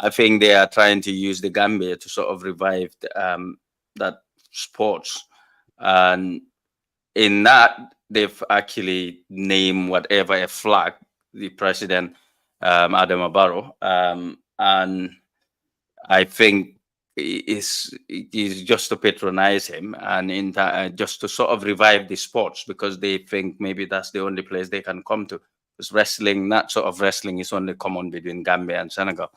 I think they are trying to use the Gambia to sort of revive that sports. And in that, they've actually named whatever a flag, the president, Adam Barrow. And I think it is just to patronize him and just to sort of revive the sports, because they think maybe that's the only place they can come to. Because wrestling, that sort of wrestling, is only common between Gambia and Senegal.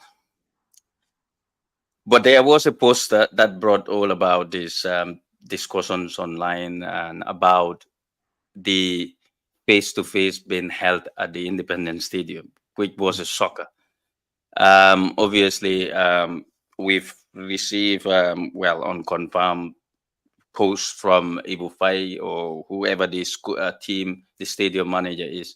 But there was a poster that brought all about these discussions online and about the face-to-face being held at the Independence Stadium, which was a soccer. Obviously, we've received, unconfirmed posts from Ibu Fai or whoever the team, the stadium manager is.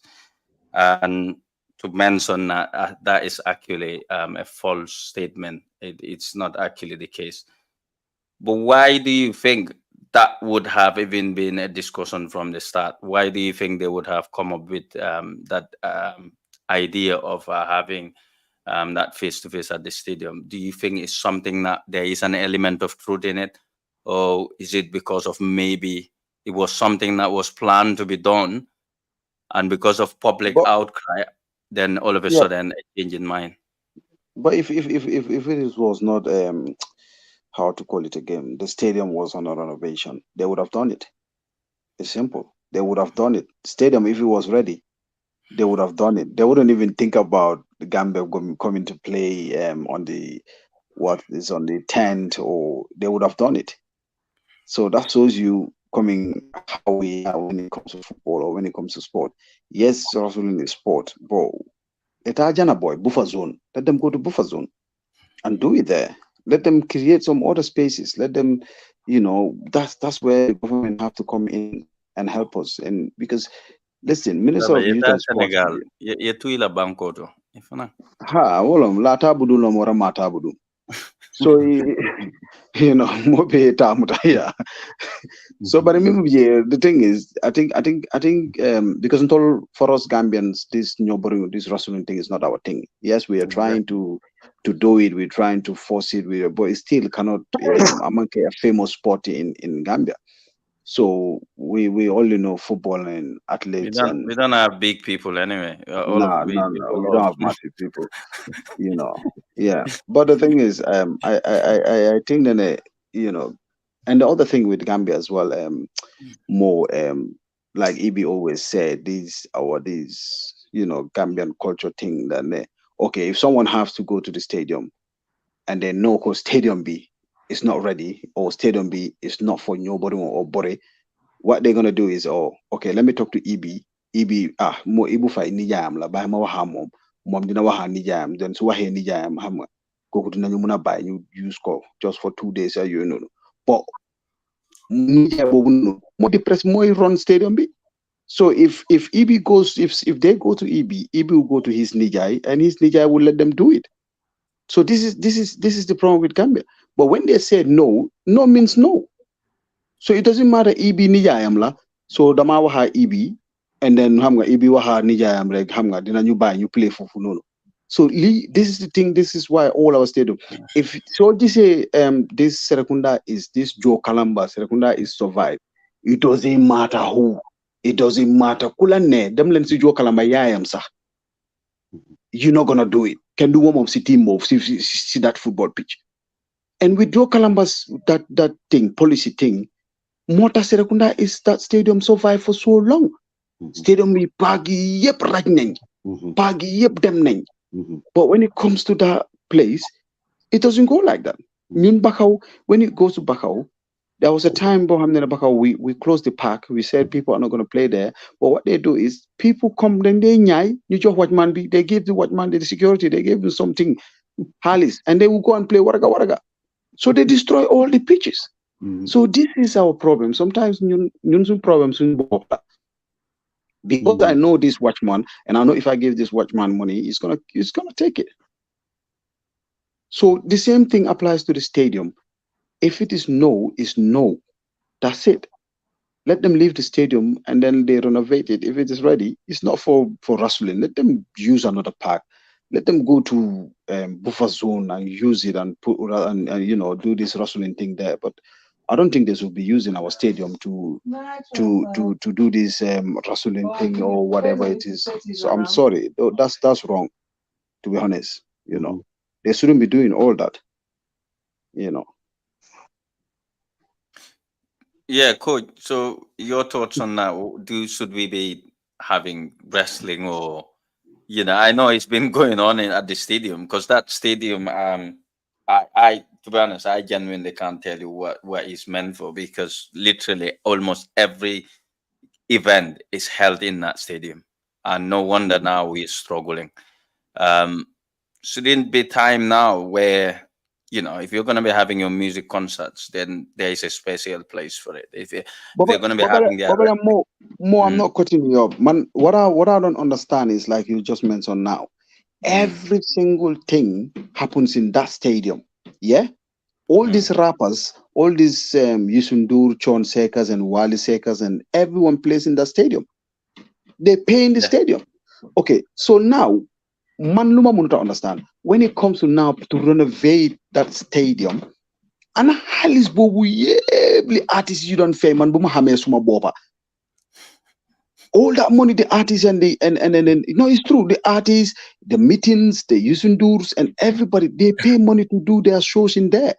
And to mention that is actually a false statement. It's not actually the case. But why do you think that would have even been a discussion from the start? Why do you think they would have come up with that idea of having that face-to-face at the stadium? Do you think it's something that there is an element of truth in it? Or is it because of maybe it was something that was planned to be done, and because of public But outcry, then all of a yeah, sudden a change in mind? but if it was not how to call it again, the stadium was on a renovation, they would have done it. It's simple. They would have done it. Stadium, if it was ready, they would have done it. They wouldn't even think about the Gambia coming to play on the 10th, or they would have done it. So that shows you coming how we are when it comes to football or when it comes to sport. Yes, wrestling is sport, but Etajana boy, buffer zone. Let them go to buffer zone and do it there. Let them create some other spaces. Let them, that's where the government have to come in and help us. And because listen, Minister Baba, of Youth yeta and Sports, Senegal, yetu ila bankoto. Ifana. ha, wolom la tabudu lo mora ma tabudu. So mobe tamuta yeah. So, but the thing is, I think, because until for us Gambians, this wrestling thing is not our thing. Yes, we are trying to do it. We're trying to force it. But it still cannot among a famous sport in Gambia. So we only know football and athletes We and don't have big people anyway. All of no, we we people don't of have massive people. Yeah. But the thing is, I think that and the other thing with Gambia as well, more like EB always said, these Gambian culture thing that okay, if someone has to go to the stadium and they know because stadium B is not ready or stadium B is not for nobody or body, what they're gonna do is, oh, okay, let me talk to EB. Ibi mo Ibu fay nijaayam la bàyyi ma waxa moom dina waxa nijaayam then su waxee nijaayam xam nga kooku dinañu mën a bàyyi ñu use ko just for 2 days yooyu noonu but nijaay boobu noonu moo di press mooy run stadium bi. So if EB goes, if they go to EB will go to his Nijai, and his Nijai will let them do it. So this is the problem with Gambia. But when they say no, no means no. So it doesn't matter EB Nijai amla. So dama waha EB, and then hamga EB waha Nijai am like hamga dina you buy you play for no. So this is the thing. This is why all our stadium. If so, this this Serekunda is this Joe Kalamba. Serekunda is survived. It doesn't matter who. It doesn't matter. Kulane, them lensi jo kalamba yayam sa. You're not gonna do it. Can do one of team move, see that football pitch. And with Joe Kalambas that thing, policy thing, Mota Serekunda is that stadium survived for so long. Stadium we pagi yep right neng. Pagi yep them neng. But when it comes to that place, it doesn't go like that. Nyun Bakau, when it goes to Bakau, there was a time we closed the park. We said people are not going to play there. But what they do is people come, then they nyai, they give the watchman the security, they give them something, Harleys, and they will go and play waraga waraga. So they destroy all the pitches. So this is our problem. Sometimes nyunsun problems because I know this watchman, and I know if I give this watchman money, he's gonna take it. So the same thing applies to the stadium. If it is no, it's no. That's it. Let them leave the stadium and then they renovate it. If it is ready, it's not for wrestling. Let them use another park. Let them go to buffer zone and use it and put and do this wrestling thing there. But I don't think they should be using our stadium to do this wrestling thing or whatever it is. So I'm sorry, that's wrong. To be honest, they shouldn't be doing all that. Yeah, coach. So your thoughts on that? Should we be having wrestling or I know it's been going on at the stadium because that stadium, I to be honest, I genuinely can't tell you what it's meant for because literally almost every event is held in that stadium, and no wonder now we're struggling. Shouldn't be time now where if you're going to be having your music concerts, then there is a special place for it. If they're going to be having their I'm not cutting you up, man. What I don't understand is like you just mentioned now. Every single thing happens in that stadium. Yeah, all these rappers, all these Yusundur, Chon Sekas, and Wali Sekas, and everyone plays in that stadium. They pay in the stadium. Okay, so now. Man luma munuta understand when it comes to now to renovate that stadium and halis bobu yebli artists you don't pay man buma hame suma boba all that money the artists and it's true, the artists, the meetings, the usundurs and everybody, they pay money to do their shows in there.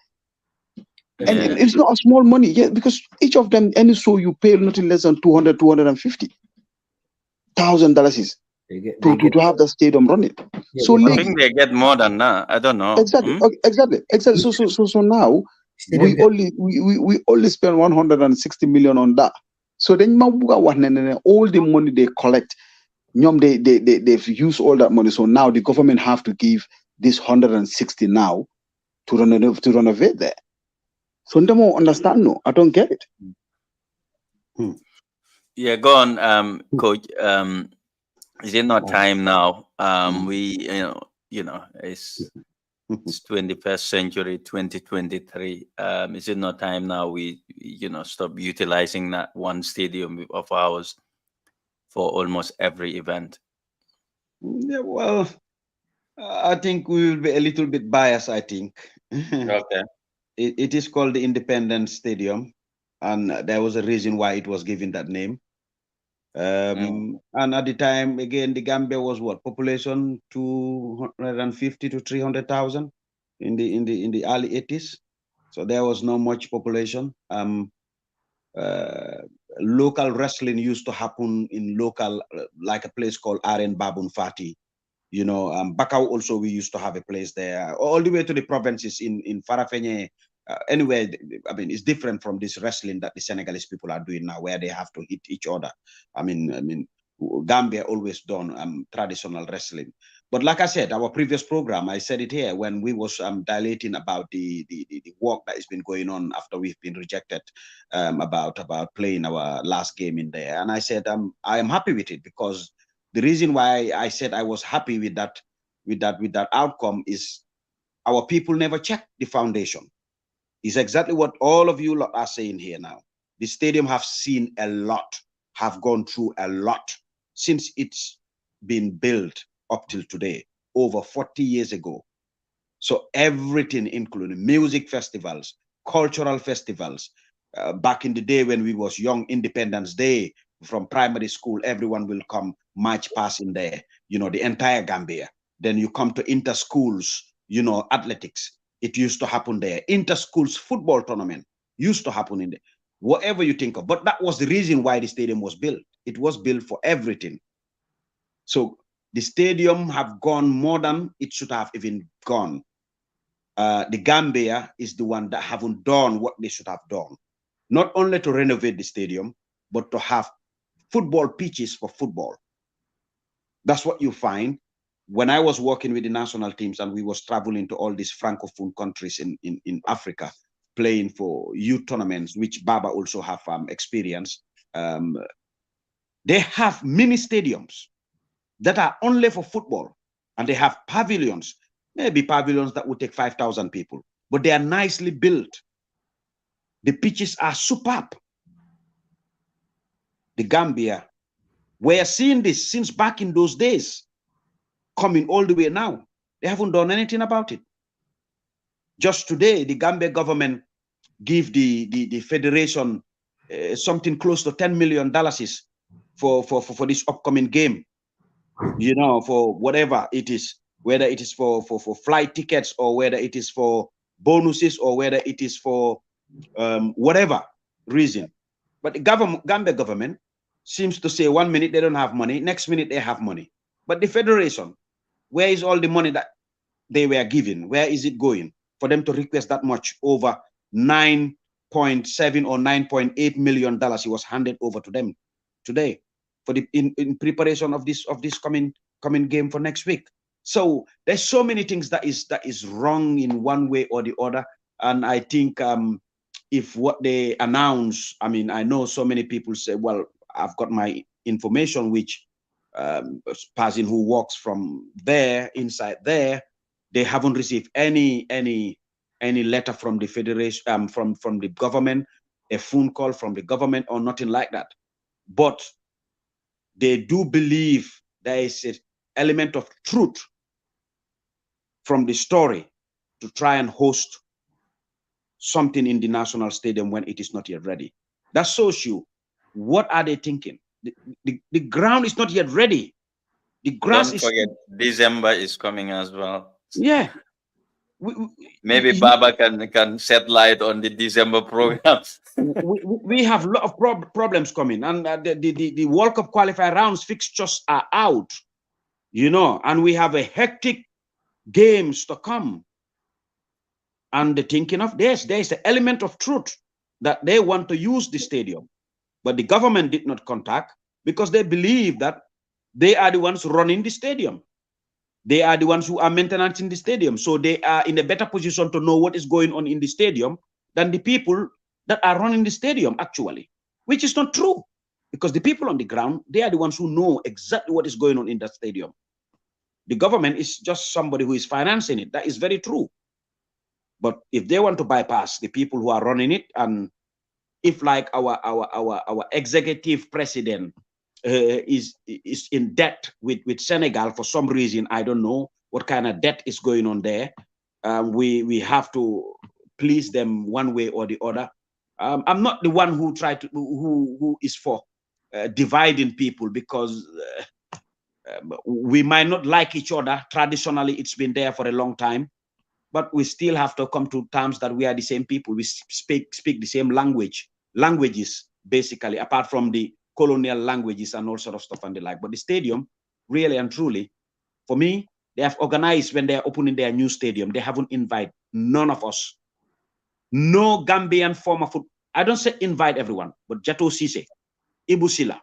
And it's not a small money, because each of them, any show you pay nothing less than $250,000 to have the stadium running. So I think they get more than that. I don't know. Exactly. So now we only spend 160 million on that. So then all the money they collect, they've used all that money. So now the government have to give this 160 now to renovate there. So don't understand. No, I don't get it. Yeah, go on, coach. Is it not time now? We, it's 21st century, 2023. Is it not time now we, stop utilizing that one stadium of ours for almost every event? Yeah, well, I think we will be a little bit biased, I think. Okay. It is called the Independence Stadium, and there was a reason why it was given that name. And at the time, again, the Gambia was what population 250 to 300,000 in the early 80s. So there was not much population. Local wrestling used to happen in local, like a place called Aren Babun Fati. Bakau also we used to have a place there, all the way to the provinces in Farafenye. Anyway, I mean, it's different from this wrestling that the Senegalese people are doing now, where they have to hit each other. I mean, Gambia always done traditional wrestling. But like I said, our previous program, I said it here when we was dilating about the work that has been going on after we've been rejected about playing our last game in there. And I said I am happy with it, because the reason why I said I was happy with that outcome is our people never checked the foundation. It's exactly what all of you are saying here now. The stadium have seen a lot, have gone through a lot since it's been built up till today, over 40 years ago. So everything, including music festivals, cultural festivals. Back in the day when we was young, Independence Day, from primary school, everyone will come march past in there, you know, the entire Gambia. Then you come to inter-schools, you know, athletics. It used to happen there. Inter-schools football tournament used to happen in there. Whatever you think of. But that was the reason why the stadium was built. It was built for everything. So the stadium have gone more than it should have even gone. The Gambia is the one that haven't done what they should have done. Not only to renovate the stadium, but to have football pitches for football. That's what you find. When I was working with the national teams and we was traveling to all these Francophone countries in Africa, playing for youth tournaments, which Baba also have experience, they have mini stadiums that are only for football, and they have pavilions, maybe pavilions that would take 5,000 people, but they are nicely built. The pitches are superb. The Gambia, we are seeing this since back in those days, coming all the way now. They haven't done anything about it. Just today, the Gambia government give the federation something close to $10 million for this upcoming game, you know, for whatever it is, whether it is for flight tickets, or whether it is for bonuses, or whether it is for whatever reason. But the Gambia government seems to say 1 minute they don't have money, next minute they have money. But the federation, where is all the money that they were given? Where is it going for them to request that much? Over $9.7 or $9.8 million it was handed over to them today for the in preparation of this coming game for next week. So there's so many things that is wrong in one way or the other. And I think if what they announce, I mean, I know so many people say, well, I've got my information, which person who works from there, inside there, they haven't received any letter from the federation, from the government, a phone call from the government, or nothing like that. But they do believe there is an element of truth from the story to try and host something in the national stadium when it is not yet ready. That shows you what are they thinking. The ground is not yet ready. The grass Don't forget, December is coming as well. Yeah. Maybe Baba can shed light on the December programs. we have a lot of problems coming, and the World Cup qualifier rounds fixtures are out, you know, and we have a hectic games to come. And the thinking of this, there's an element of truth that they want to use the stadium, but the government did not contact because they believe that they are the ones running the stadium. They are the ones who are maintaining the stadium. So they are in a better position to know what is going on in the stadium than the people that are running the stadium, actually, which is not true, because the people on the ground, they are the ones who know exactly what is going on in that stadium. The government is just somebody who is financing it. That is very true. But if they want to bypass the people who are running it, and if like our executive president is in debt with Senegal for some reason, I don't know what kind of debt is going on there. We have to please them one way or the other. I'm not the one who who is for dividing people, because we might not like each other. Traditionally, it's been there for a long time, but we still have to come to terms that we are the same people. We speak the same languages, basically, apart from the colonial languages and all sort of stuff and the like. But the stadium, really and truly, for me, they have organized when they are opening their new stadium. They haven't invited none of us. No Gambian former foot. I don't say invite everyone, but Jato Sise, Ibu Sila,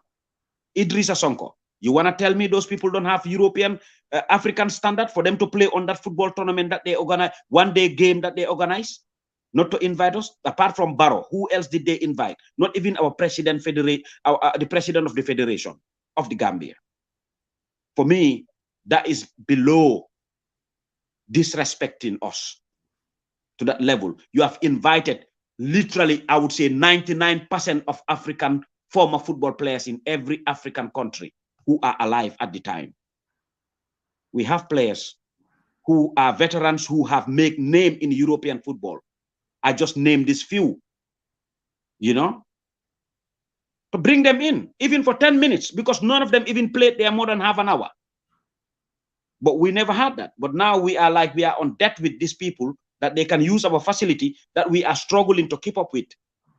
Idrissa Sonko, You want to tell me those people don't have European, African standard for them to play on that football tournament that they organize, one-day game that they organize? Not to invite us? Apart from Barrow, who else did they invite? Not even our president, the president of the Federation of the Gambia. For me, that is below disrespecting us to that level. You have invited literally, I would say 99% of African former football players in every African country who are alive at the time. We have players who are veterans who have made name in European football. I just named this few, you know, to bring them in, even for 10 minutes, because none of them even played there more than half an hour. But we never had that. But now we are like, we are on debt with these people that they can use our facility that we are struggling to keep up with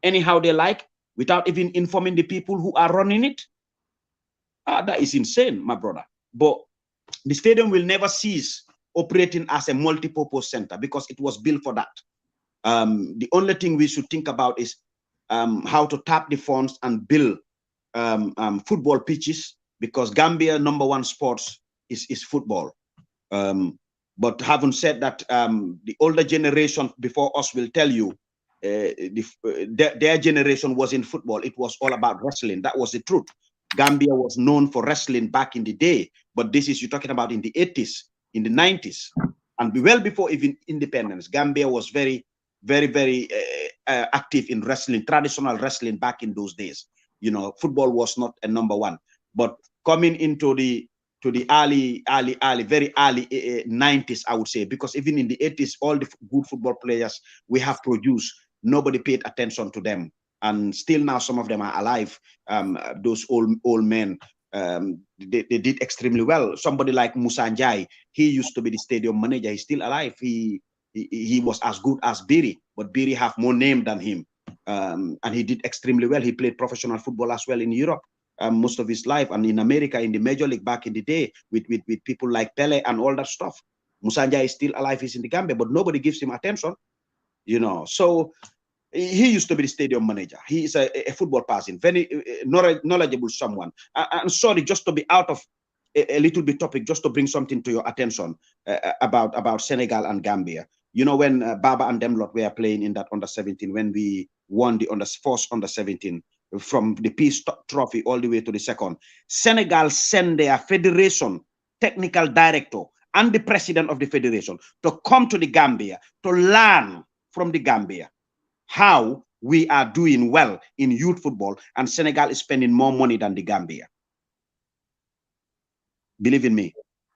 anyhow they like, without even informing the people who are running it. That is insane, my brother. But the stadium will never cease operating as a multi-purpose center because it was built for that. The only thing we should think about is how to tap the funds and build football pitches, because Gambia #1 sports is football. But having said that, the older generation before us will tell you their generation was in football. It was all about wrestling. That was the truth. Gambia was known for wrestling back in the day, but this is, you're talking about in the 80s, in the 90s, and well before even independence. Gambia was very active in wrestling, traditional wrestling back in those days. You know, football was not a #1, but coming into the very early 90s, I would say, because even in the 80s, all the good football players we have produced, nobody paid attention to them. And still now, some of them are alive. Those old men, they did extremely well. Somebody like Musa Njai, he used to be the stadium manager. He's still alive. He was as good as Biri, but Biri have more name than him. And he did extremely well. He played professional football as well in Europe most of his life, and in America, in the major league back in the day, with people like Pele and all that stuff. Musa Njai is still alive. He's in the Gambia, but nobody gives him attention, you know. So he used to be the stadium manager. He is a football person, very knowledgeable someone. I'm sorry, just to be out of a little bit topic, just to bring something to your attention about Senegal and Gambia. You know, when Baba and Demlot were playing in that under-17, when we won the first under-17 from the Peace Trophy all the way to the second, Senegal sent their federation technical director and the president of the federation to come to the Gambia to learn from the Gambia how we are doing well in youth football, and Senegal is spending more money than the Gambia. Believe in me.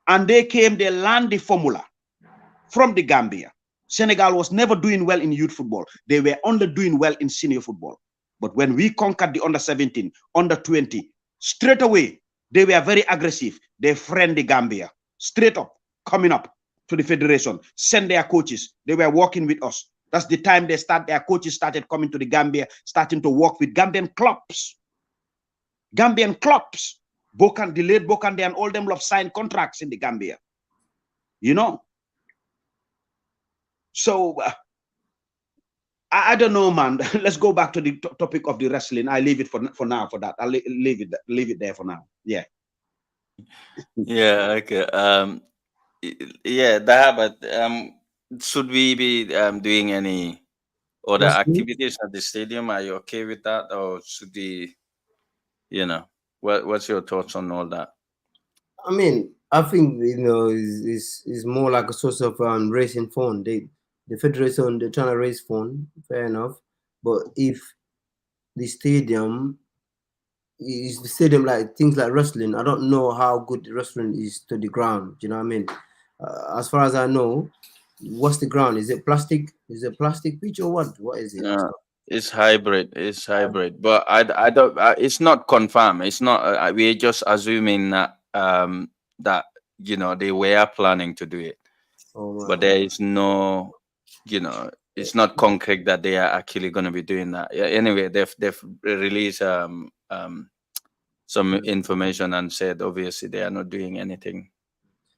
And they learned the formula from the Gambia. Senegal was never doing well in youth football. They were only doing well in senior football. But when we conquered the under-17, under-20, straight away, they were very aggressive. They friend the Gambia, straight up, coming up to the federation, send their coaches. They were working with us. That's the time their coaches started coming to the Gambia, starting to work with Gambian clubs. Gambian clubs. The late Bokande and all them love signed contracts in the Gambia. You know? So, I don't know, man. Let's go back to the topic of the wrestling. I leave it for now for that. I'll leave it there for now. Yeah. Yeah, okay. Yeah, that, but should we be doing any other activities at the stadium? Are you okay with that, or should we, you know, what's your thoughts on all that? I mean, I think, you know, is more like a source of raising fund. The federation, they're trying to raise fund, fair enough. But if the stadium is like things like wrestling, I don't know how good the wrestling is to the ground. Do you know what I mean? As far as I know, what's the ground? Is it plastic? Is it plastic pitch or what? What is it? It's hybrid. It's hybrid, but I don't. It's not confirmed. It's not. We're just assuming that that, you know, they were planning to do it, but there is no, you know, it's not concrete that they are actually going to be doing that. Yeah, anyway, they've released some information and said obviously they are not doing anything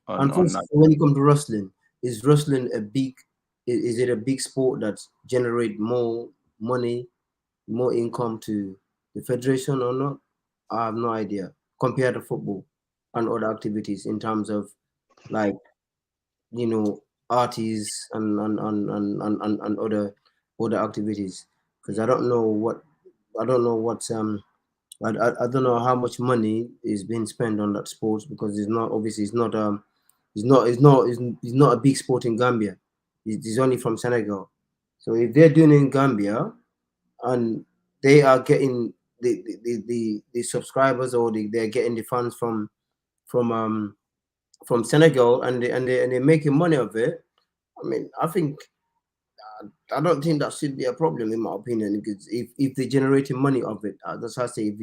on that. When it comes to wrestling, is wrestling is it a big sport that generate more money, more income to the federation or not? I have no idea compared to football. and other activities in terms of like, you know, artists and other activities. Because I don't know what's I don't know how much money is being spent on that sport, because it's not, obviously it's not a big sport in Gambia. It's only from Senegal. So if they're doing it in Gambia and they are getting the subscribers, or they're getting the funds from um from Senegal, and they're making money of it. I mean, I don't think that should be a problem, in my opinion, because if they're generating money of it, that's how I say,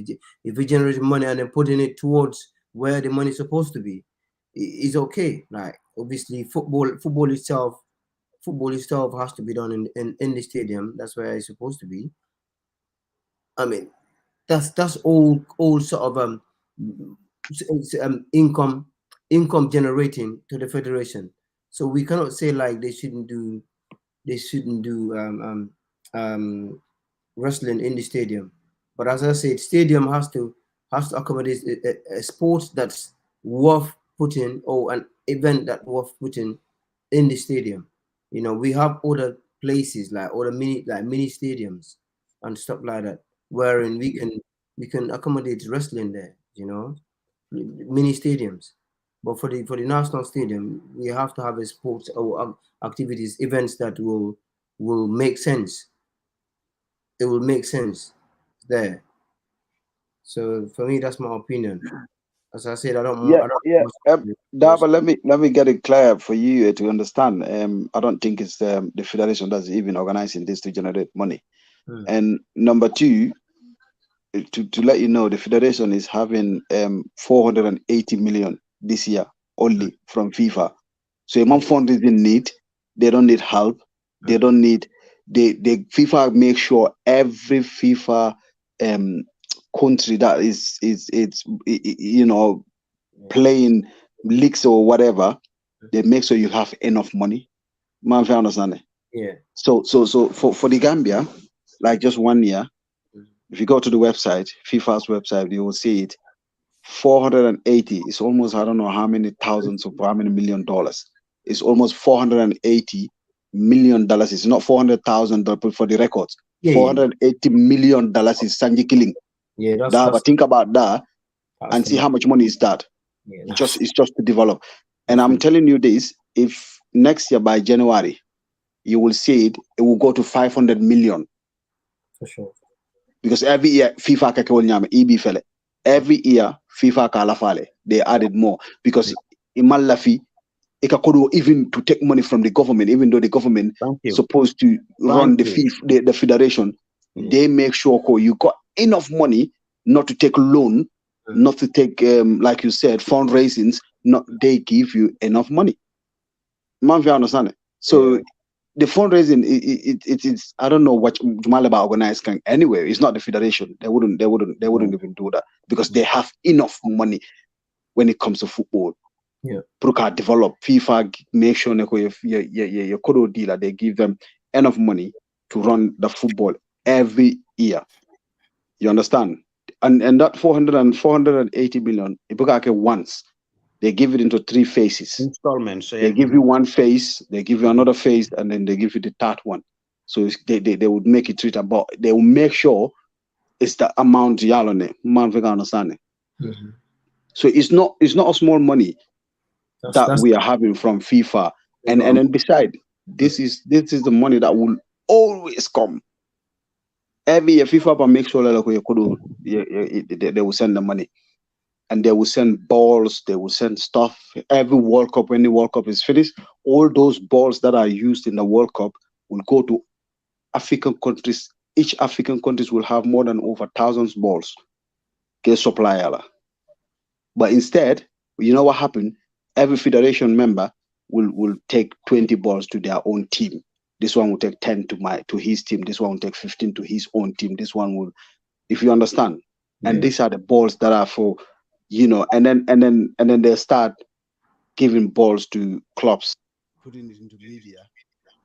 if we're generating money and then putting it towards where the money is supposed to be, is okay. Like, obviously, football itself has to be done in the stadium. That's where it's supposed to be. I mean, that's all sort of income generating to the federation. So we cannot say like they shouldn't do wrestling in the stadium. But as I said, stadium has to accommodate a sport that's worth putting, or an event that worth putting in the stadium. You know, we have other places like other mini stadiums and stuff like that, wherein we can accommodate wrestling there. You know, mini stadiums. But for the national stadium, we have to have a sports or activities events that will make sense. It will make sense there. So for me, that's my opinion. As I said, Yeah, I don't yeah. much. Daba, let me get it clear for you to understand. I don't think it's the federation that's even organizing this to generate money. Hmm. And number two, to let you know, the federation is having 480 million this year only from FIFA. So among fundraising need, they don't need help. They don't need they FIFA make sure every FIFA um country that is it's you know, playing leagues or whatever, they make sure you have enough money. Man, if you understand it. Yeah. So for the Gambia, like just 1 year, if you go to the website, FIFA's website, you will see it. 480 is almost, I don't know how many thousands of how many $1 million. It's almost $480 million. It's not $400,000 for the records. Yeah, yeah, $480 million is Sanji killing. yeah. That, but think about that That's and see the how much money is that. yeah. It's just to develop. And I'm Definitely. telling you this, if next year by January you will see it will go to 500 million. For sure. Because every year FIFA ka kewol nyama EB fele. Every year FIFA ka lafale. They added more because imal lafi ikakodo even to take money from the government, even though the government Thank you. supposed to run Thank the you. FIFA, the federation. They make sure you got enough money not to take loan, not to take like you said fundraisings. Not they give you enough money. Man, if you understand it. So Yeah. the fundraising it is, I don't know what Jumalaba organized can anyway. It's not the federation. They wouldn't even do that because they have enough money when it comes to football. Yeah. Pruka develop FIFA make sure your Kodo dealer they give them enough money to run the football every year. You understand? And that 480 million, Ibuka once they give it into 3 phases. Installments. They give you one phase, they give you another phase, and then they give you the third one. So they would make it treat about. They will make sure it's the amount yalone. Man, we can understand it. Mhm. So it's not a small money that That's we are having from FIFA, and um, then beside this is the money that will always come every year. FIFA will make sure that they will send the money. And they will send balls, they will send stuff. Every World Cup, when the World Cup is finished, all those balls that are used in the World Cup will go to African countries. Each African countries will have more than over thousands balls. Okay, supply. But instead, you know what happened? Every federation member will take 20 balls to their own team. This one will take 10 to his team. This one will take 15 to his own team. This one will, if you understand. And these are the balls that are for, and then they start giving balls to clubs. Putting it into media.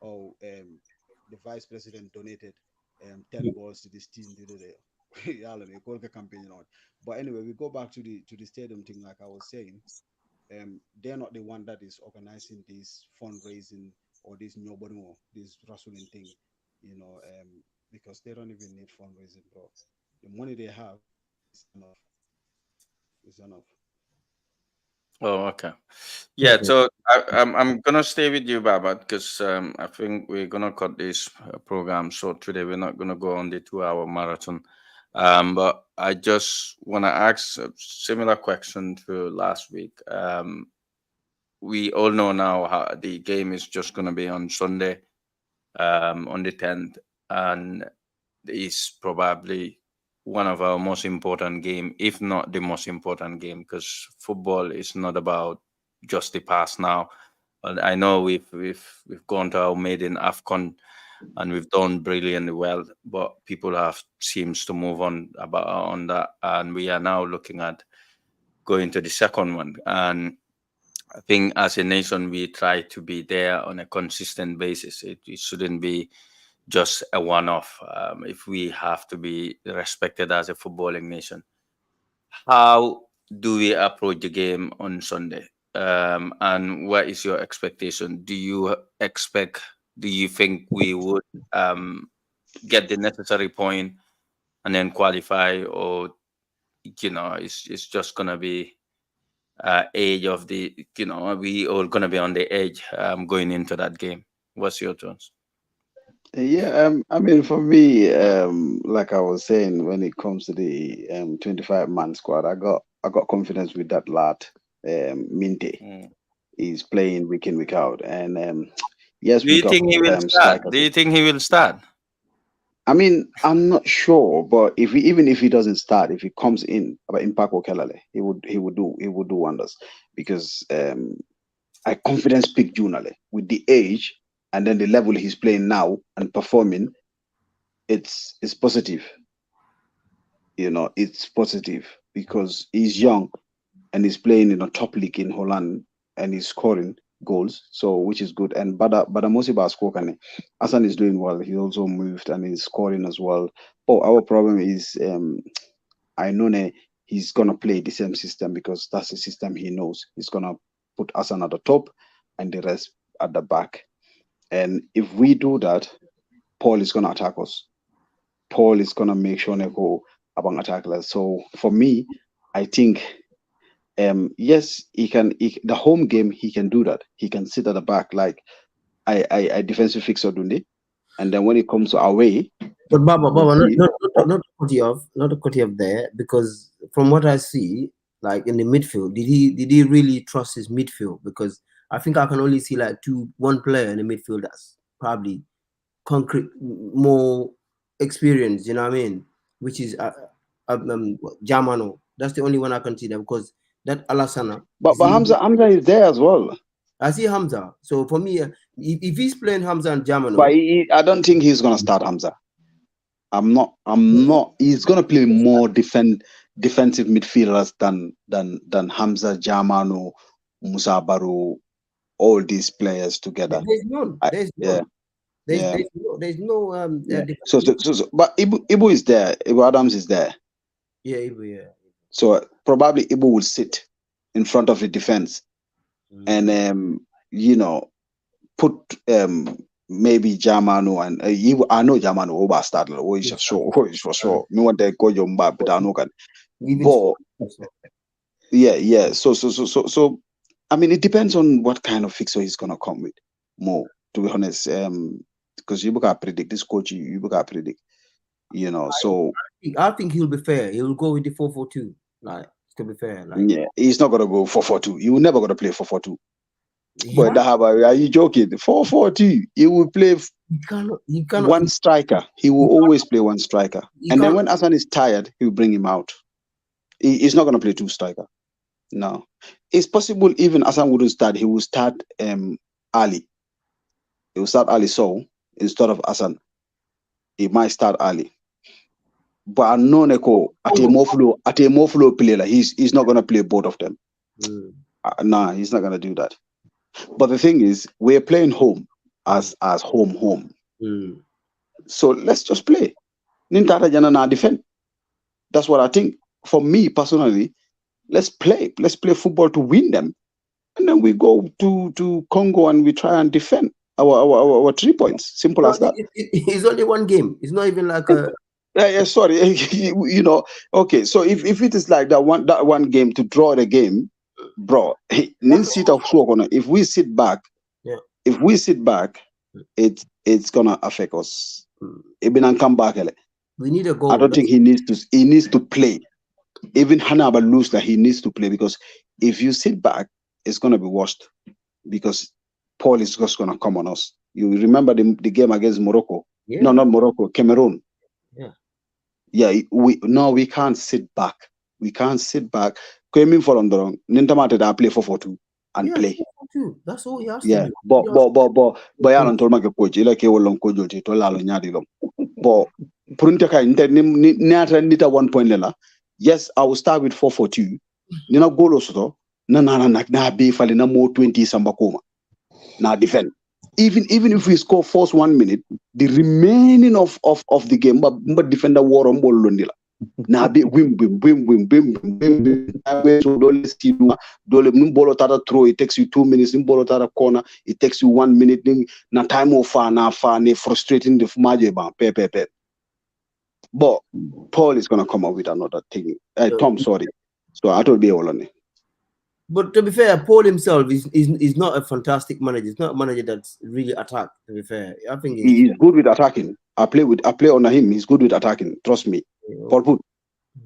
Oh, the vice president donated 10 balls to this team. campaign on. But anyway, we go back to the stadium thing. Like I was saying, they're not the one that is organizing this fundraising or this nobody more this wrestling thing, you know, because they don't even need fundraising, bro. The money they have is enough. Is enough. Oh, okay. Yeah, so I'm gonna stay with you, Baba, because I think we're gonna cut this program short today. We're not gonna go on the 2 hour marathon. But I just wanna ask a similar question to last week. We all know now how the game is just gonna be on Sunday, on the 10th, and is probably one of our most important game, if not the most important game, because football is not about just the past now. And I know we've gone to our maiden AFCON and we've done brilliantly well, but people have seems to move on about on that, and we are now looking at going to the second one. And I think as a nation, we try to be there on a consistent basis. It shouldn't be just a one-off. If we have to be respected as a footballing nation, how do we approach the game on Sunday? And what is your expectation? Do you think we would get the necessary point and then qualify, or it's just gonna be age of the we all gonna be on the edge going into that game? What's your thoughts? Yeah, I mean, for me, like I was saying, when it comes to the 25-man squad, I got confidence with that lad, Minte. Mm. He's playing week in, week out, and yes, Do we you got think he will start? strikers. Do you think he will start? I mean, I'm not sure, but even if he doesn't start, if he comes in, about Impact Kelale, he would do wonders, because I confidence pick Junale with the age and then the level he's playing now and performing. It's positive, it's positive because he's young and he's playing in a top league in Holland and he's scoring goals, so which is good. And Bada Mosiba scored, and Hassan is doing well. He also moved and he's scoring as well. Oh, our problem is I know he's gonna play the same system because that's the system he knows. He's gonna put Hassan at the top and the rest at the back. And if we do that, Paul is gonna attack us. Paul is gonna make sure they go about attack us. So for me, I think yes, the home game he can do that. He can sit at the back like I defensive fixer Dundi. And then when it comes to away, But Baba, we'll see. not to cut you off there, because from what I see, like in the midfield, did he really trust his midfield? Because I think I can only see like one player in the midfield that's probably concrete, more experienced. You know what I mean? Which is Jamano. That's the only one I can see there, because that Alassana. But Hamza is there as well. I see Hamza. So for me, if he's playing Hamza and Jamano, But I don't think he's gonna start Hamza. I'm not. He's gonna play more defensive midfielders than Hamza, Jamano, Musa Baru, all these players together. There's none. So, but Ibu is there. Ibu Adams is there. Yeah, Ibu, yeah. So probably Ibu will sit in front of the defense, and put maybe Jamano and I know Jamano over start. Oh, it's for sure. Me want to go Jomba, but I know can. Yeah. So. I mean, it depends on what kind of fixture he's gonna come with. More, to be honest, because you can predict this coach. You can predict, So I think he'll be fair. He will go with the 4-4-2. Like, to be fair, yeah, he's not gonna go 4-4-2. He will never gonna play 4-4-2. But are you joking? 4-4-2. He will play. He cannot. One striker. He will always play one striker. And then when Hassan is tired, he will bring him out. He's not gonna play two striker. No, it's possible even Hassan wouldn't start. He will start Ali. He will start Ali Sow instead of Hassan. He might start Ali. But I know Neko at a more flow player. He's not gonna play both of them. Nah, he's not gonna do that. But the thing is, we're playing home as home. So let's just play. Nintata Jana na defend. That's what I think. For me personally, let's play football to win them, and then we go to Congo and we try and defend our 3 points. Simple as that. It's only one game. It's not even like a. Yeah, sorry. Okay. So if it is like that one game to draw the game, bro, if we sit back, Yeah. if we sit back, it's gonna affect us. Even come back. We need a goal. I don't think he needs to play. Even Hannibal lose that he needs to play, because if you sit back, it's gonna be worst, because Paul is just gonna come on us. You remember the game against Morocco? Yeah. No, not Morocco, Cameroon. Yeah. We can't sit back. We can't sit back. Coming for on the wrong. Nintamate da play 4-4-2 and play. 4-4-2. That's all he has Yeah, to do. but yalan tol make coach ila ke wolon ko joti to lalo nyaadi lom. But prunta kai nita 1 point lela. Yes, I will start with 4-4-2. Nina goal soto na be fali na more 20 samba koma. Na defend. Even if we score first 1 minute, the remaining of the game, but defender war on ball londila. Na be wim. So dole mbolo tata throw, it takes you 2 minutes. Mbolo tata corner, it takes you 1 minute. Na time of na frustrating the maje ba pe. But Paul is gonna come up with another thing. Tom, sorry. So I told be all on it. But to be fair, Paul himself is not a fantastic manager. He's not a manager that's really attacked. To be fair, I think He's good with attacking. I play under him. He's good with attacking. Trust me. Paul put.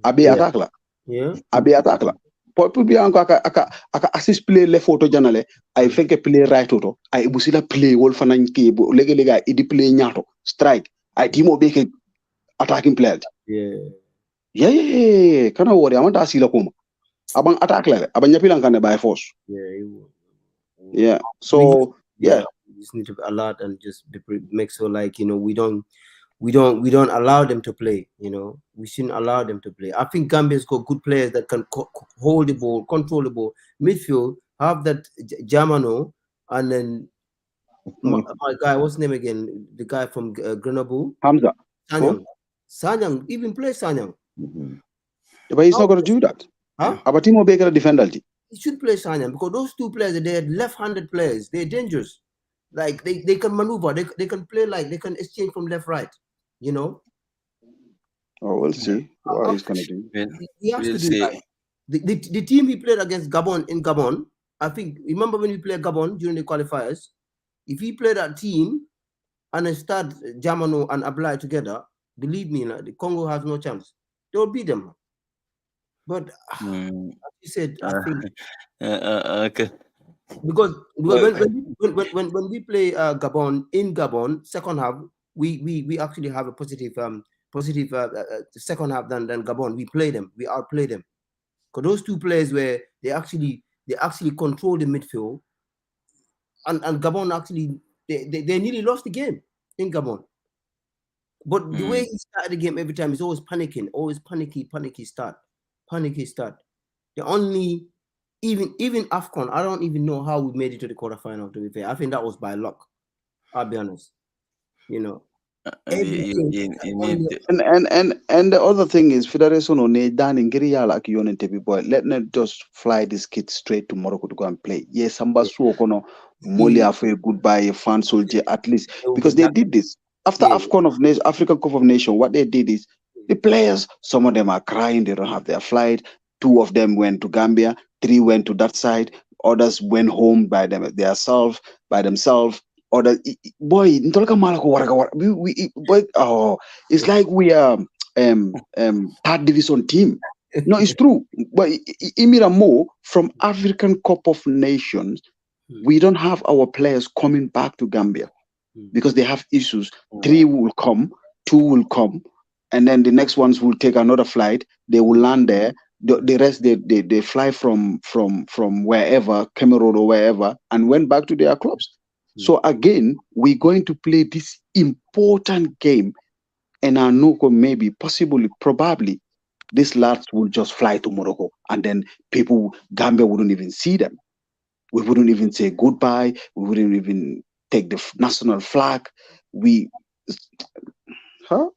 I be attack la. Yeah. I be attack la. Paul put be anko aka assist play left photo janale. I think play right auto. I busila play wolf and cable. Lega idi play nyato. Strike. I timo beke attacking player. Yeah. Kana worry. I want to asila kuma. Abang attack la. Abang nyapilang kane by force. Yeah. So yeah. We just need to be alert and just make sure, like, we don't allow them to play. We shouldn't allow them to play. I think Gambia's got good players that can hold the ball, control the ball. Midfield have that Jamano, and then my guy, what's his name again? The guy from Grenoble, Hamza. Sanyang even play Sanyang. But he's not going to do that. Huh? Abatimo Baker defender. He should play Sanyang, because those two players, they're left-handed players. They're dangerous. Like they can maneuver. They can play, like they can exchange from left, right. Oh, we'll see what he's going to do. He has to do that. The team he played against in Gabon, I think, remember when we played Gabon during the qualifiers? If he played that team and then start Jamano and Ablai together, believe me, the Congo has no chance. They will beat them. But as you said, I think okay. because when we play Gabon in Gabon second half, we actually have a positive second half than Gabon. We play them, we outplay them, because those two players where they actually control the midfield, and Gabon actually they nearly lost the game in Gabon. But the way he started the game every time, he's always panicking, always panicky start. The only even AFCON, I don't even know how we made it to the quarterfinal, to be fair. I think that was by luck. I'll be honest. And the other thing is, Federation on boy, let not just fly this kid straight to Morocco to go and play. Yes, Samba Suokono, Molia for a goodbye, fan soldier, at least, because they did this after AFCON of African Cup of Nations. What they did is the players, some of them are crying, they don't have their flight. 2 of them went to Gambia, 3 went to that side, others went home by themselves. Others, boy, it's like we are third division team. No, it's true. But Imiramo, from African Cup of Nations, we don't have our players coming back to Gambia because they have issues. 3 will come, 2 will come, and then the next ones will take another flight. They will land there. The rest they fly from wherever, Cameroon or wherever, and went back to their clubs. So again, we're going to play this important game, and I know maybe, possibly, probably, these lads will just fly to Morocco, and then Gambia wouldn't even see them. We wouldn't even say goodbye. We wouldn't even take the national flag. It's all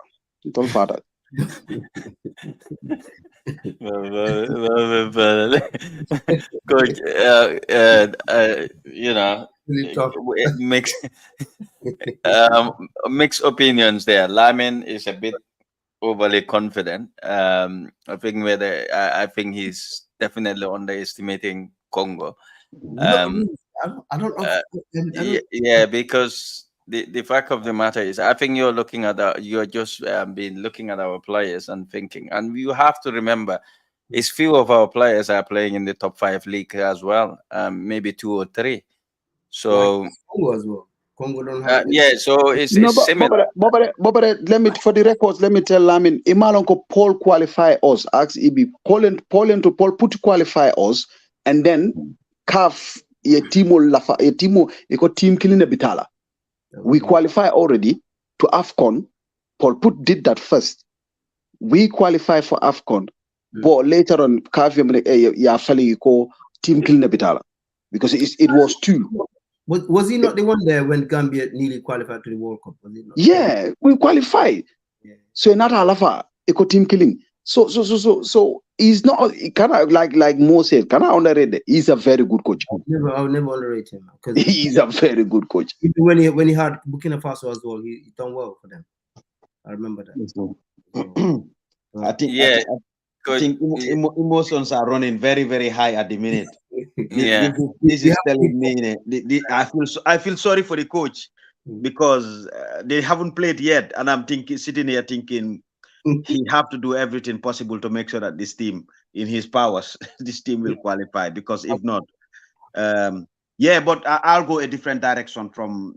father. Coach, you know, Really tough. it makes mixed opinions there. Lamin is a bit overly confident. I think I think he's definitely underestimating Congo. No, Um, I don't know. I don't. yeah, because the fact of the matter is, I think you're looking at you're just been looking at our players and thinking, and you have to remember, is few of our players are playing in the top 5 league as well, maybe 2 or 3. Like So Congo as well. Congo don't have. yeah, so it's No, similar. let me, for the records, let me tell Lamin, Imalonko Paul qualify us, ask Ibi, Poland to Paul put qualify us, and then CAF, ye timo, team killing the bitala. We qualify already to AFCON. Paul Put did that first. We qualify for AFCON, but later on, CAF, team killing the bitala. Because it was 2. Was he not the one there when Gambia nearly qualified to the World Cup? Was he not? Yeah, we qualified. Yeah. So not alafa eco team killing. So he's not, he cannot, like Mo said, cannot underrate it. He's a very good coach. I'll never underrate him because He's a very good coach. when he had Burkina Faso as well, he done well for them. I remember that. So, I think, Yeah, I think emotions are running very, very high at the minute. yeah. This is telling me I feel sorry for the coach because they haven't played yet, and I'm sitting here thinking he have to do everything possible to make sure that this team, in his powers, this team will qualify. Because if not, yeah. But I'll go a different direction from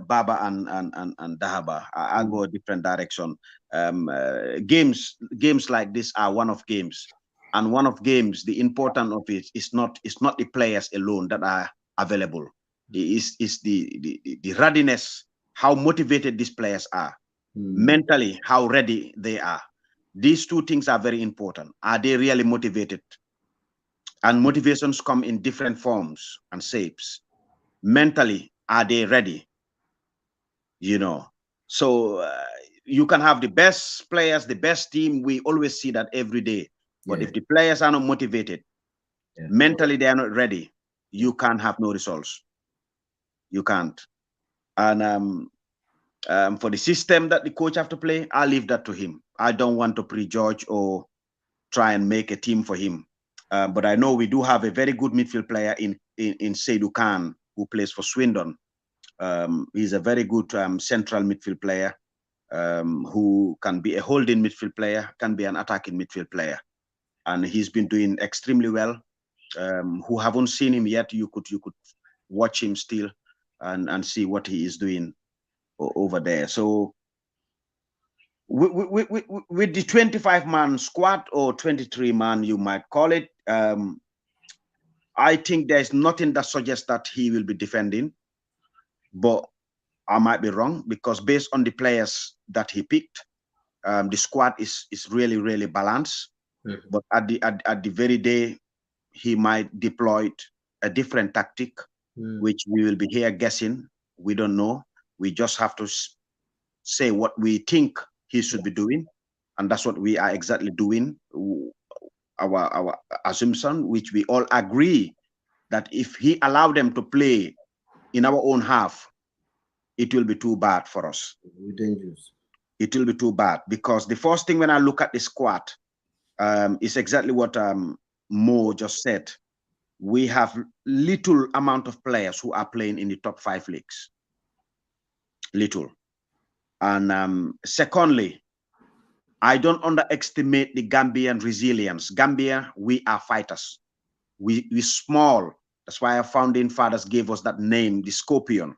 Baba and Dahaba. I'll go a different direction. Games like this are one of games. And one of games, the importance of it is not the players alone that are available. It's the readiness, how motivated these players are, mentally, how ready they are. These 2 things are very important. Are they really motivated? And motivations come in different forms and shapes. Mentally, are they ready? You know, so you can have the best players, the best team. We always see that every day. But if the players are not motivated, mentally they are not ready, you can't have no results. You can't. And for the system that the coach have to play, I'll leave that to him. I don't want to prejudge or try and make a team for him. But I know we do have a very good midfield player in Seydou Khan, who plays for Swindon. He's a very good central midfield player, who can be a holding midfield player, can be an attacking midfield player. And he's been doing extremely well. Who haven't seen him yet, you could watch him still and see what he is doing over there. So with the 25-man squad, or 23-man, you might call it, I think there's nothing that suggests that he will be defending, but I might be wrong, because based on the players that he picked, the squad is really, really balanced. But at the very day, he might deploy a different tactic, which we will be here guessing. We don't know. We just have to say what we think he should be doing, and that's what we are exactly doing. Our assumption, which we all agree, that if he allowed them to play in our own half, it will be too bad for us. Dangerous. It will be too bad, because the first thing when I look at the squad, is exactly what Mo just said. We have little amount of players who are playing in the top 5 leagues. Little. And secondly, I don't underestimate the Gambian resilience. Gambia, we are fighters. We small. That's why our founding fathers gave us that name, the scorpion.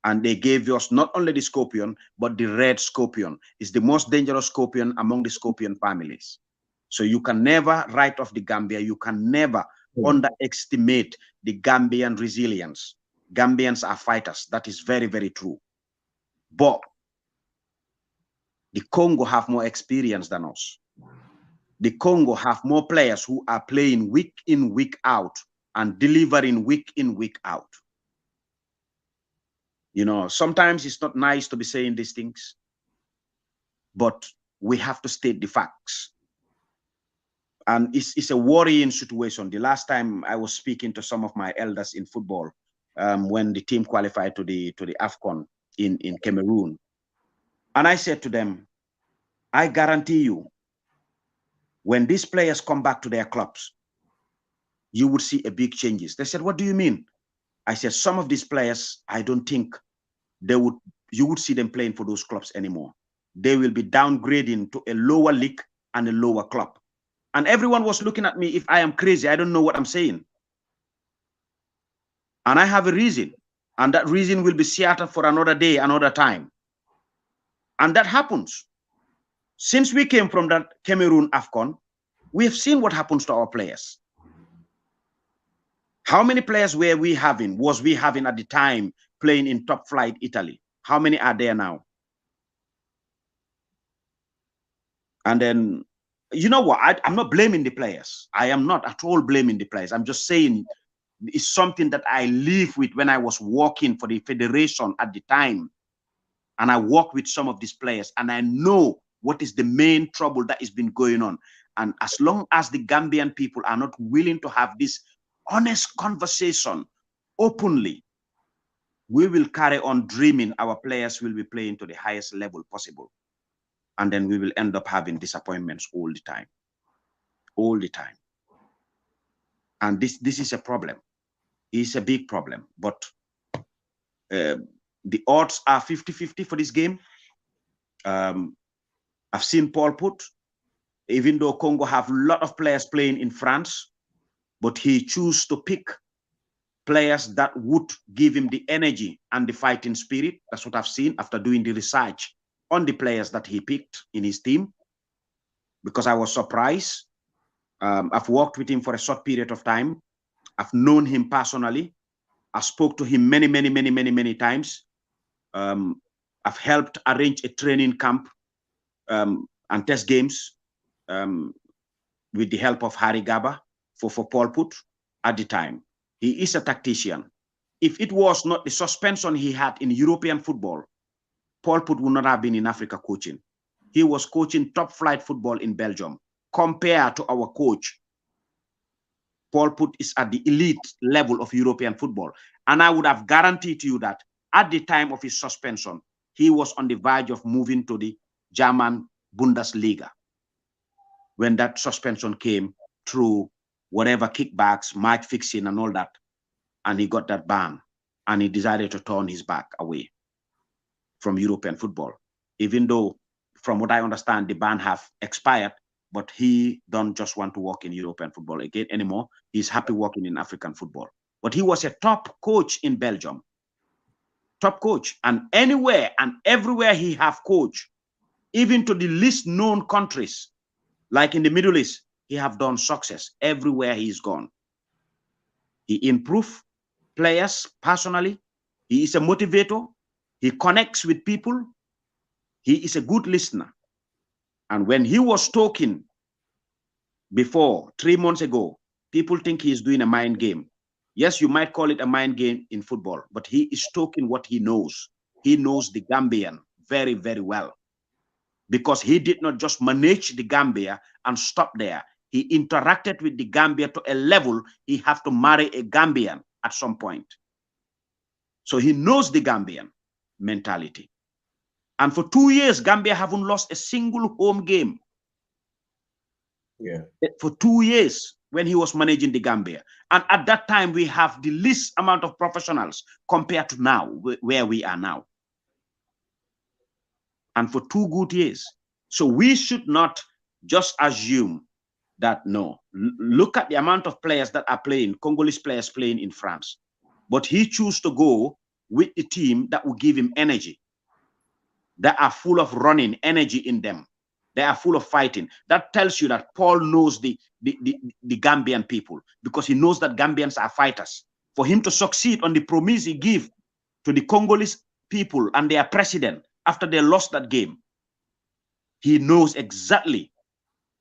And they gave us not only the scorpion, but the red scorpion. It's the most dangerous scorpion among the scorpion families. So you can never write off the Gambia. You can never underestimate the Gambian resilience. Gambians are fighters. That is very, very true. But the Congo have more experience than us. The Congo have more players who are playing week in, week out, and delivering week in, week out. You know, sometimes it's not nice to be saying these things, but we have to state the facts. And it's a worrying situation. The last time I was speaking to some of my elders in football, when the team qualified to the AFCON in Cameroon, and I said to them, I guarantee you, when these players come back to their clubs, you would see a big changes. They said, what do you mean? I said, some of these players, I don't think you would see them playing for those clubs anymore. They will be downgrading to a lower league and a lower club. And everyone was looking at me if I am crazy. I don't know what I'm saying. And I have a reason. And that reason will be shared for another day, another time. And that happens. Since we came from that Cameroon AFCON, we have seen what happens to our players. How many players was we having at the time playing in top flight Italy? How many are there now? And then, you know what? I'm not blaming the players. I am not at all blaming the players. I'm just saying it's something that I live with when I was working for the federation at the time. And I work with some of these players, and I know what is the main trouble that has been going on. And as long as the Gambian people are not willing to have this honest conversation openly, we will carry on dreaming our players will be playing to the highest level possible. And then we will end up having disappointments all the time. All the time. And this is a problem. It's a big problem. But the odds are 50-50 for this game. I've seen Paul put, even though Congo have a lot of players playing in France, but he chose to pick players that would give him the energy and the fighting spirit. That's what I've seen after doing the research on the players that he picked in his team, because I was surprised. I've worked with him for a short period of time. I've known him personally. I spoke to him many times. I've helped arrange a training camp and test games with the help of Harry Gaba for Paul Put at the time. He is a tactician. If it was not the suspension he had in European football, Paul Put would not have been in Africa coaching. He was coaching top flight football in Belgium. Compared to our coach, Paul Put is at the elite level of European football. And I would have guaranteed to you that at the time of his suspension, he was on the verge of moving to the German Bundesliga when that suspension came through whatever kickbacks, match fixing and all that. And he got that ban, and he decided to turn his back away from European football. Even though, from what I understand, the ban have expired, but he don't just want to work in European football again anymore. He's happy working in African football. But he was a top coach in Belgium. Top coach. And anywhere and everywhere he have coached, even to the least known countries, like in the Middle East, he have done success everywhere he's gone. He improved players personally. He is a motivator. He connects with people. He is a good listener. And when he was talking before, 3 months ago, people think he's doing a mind game. Yes, you might call it a mind game in football, but he is talking what he knows. He knows the Gambian very, very well, because he did not just manage the Gambia and stop there. He interacted with the Gambia to a level he have to marry a Gambian at some point. So he knows the Gambian mentality. And for 2 years, Gambia haven't lost a single home game. Yeah. For 2 years when he was managing the Gambia. And at that time, we have the least amount of professionals compared to now, where we are now. And for 2 good years. So we should not just assume that, no. Look at the amount of players that are playing, Congolese players playing in France. But he chose to go with the team that will give him energy, that are full of running, energy in them. They are full of fighting. That tells you that Paul knows the Gambian people, because he knows that Gambians are fighters. For him to succeed on the promise he gave to the Congolese people and their president after they lost that game, he knows exactly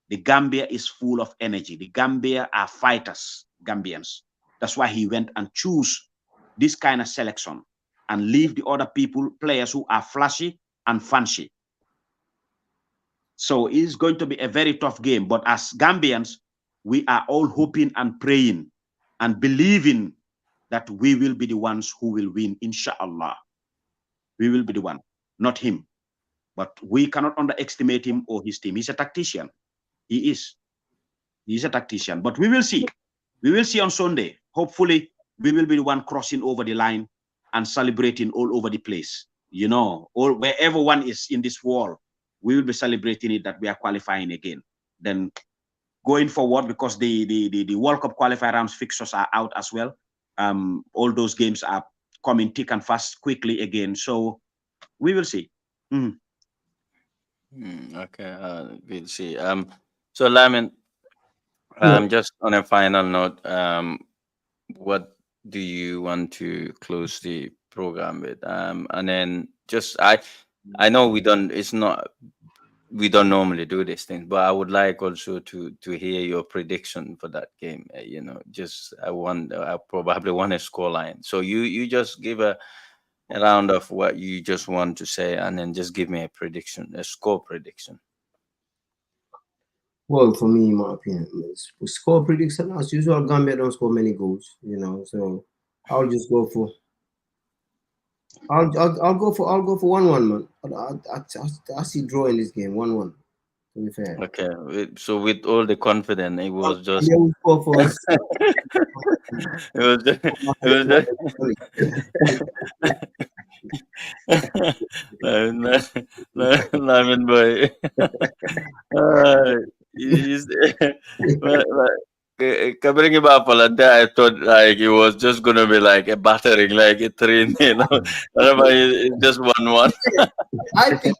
the Gambia is full of energy. The Gambia are fighters, Gambians. That's why he went and chose this kind of selection and leave the other people, players who are flashy and fancy. So it's going to be a very tough game. But as Gambians, we are all hoping and praying and believing that we will be the ones who will win, inshallah. We will be the one, not him. But we cannot underestimate him or his team. He's a tactician. He is. He's a tactician. But we will see. We will see on Sunday. Hopefully, we will be the one crossing over the line and celebrating all over the place. You know, or wherever one is in this world, we will be celebrating it that we are qualifying again. Then going forward, because the World Cup qualifier rounds fixtures are out as well. All those games are coming thick and fast quickly again. So we will see. Okay, we'll see. So Lamin, just on a final note, what do you want to close the program with? And then just I know we don't. It's not. We don't normally do these things, but I would like also to hear your prediction for that game. You know, just I probably want a score line. So you just give a round of what you just want to say, and then just give me a prediction, a score prediction. Well, for me, in my opinion, score prediction as usual. Gambia don't score many goals, you know. So I'll just go for. I'll go for 1-1, man. I see draw in this game 1-1. To be fair. Okay, so with all the confidence, it was just. Yeah, we'll score for us. It was just. Lamin boy. Covering about Polenta, I thought like it was just gonna be like a battering, like a train, you know. It's just 1-1. I think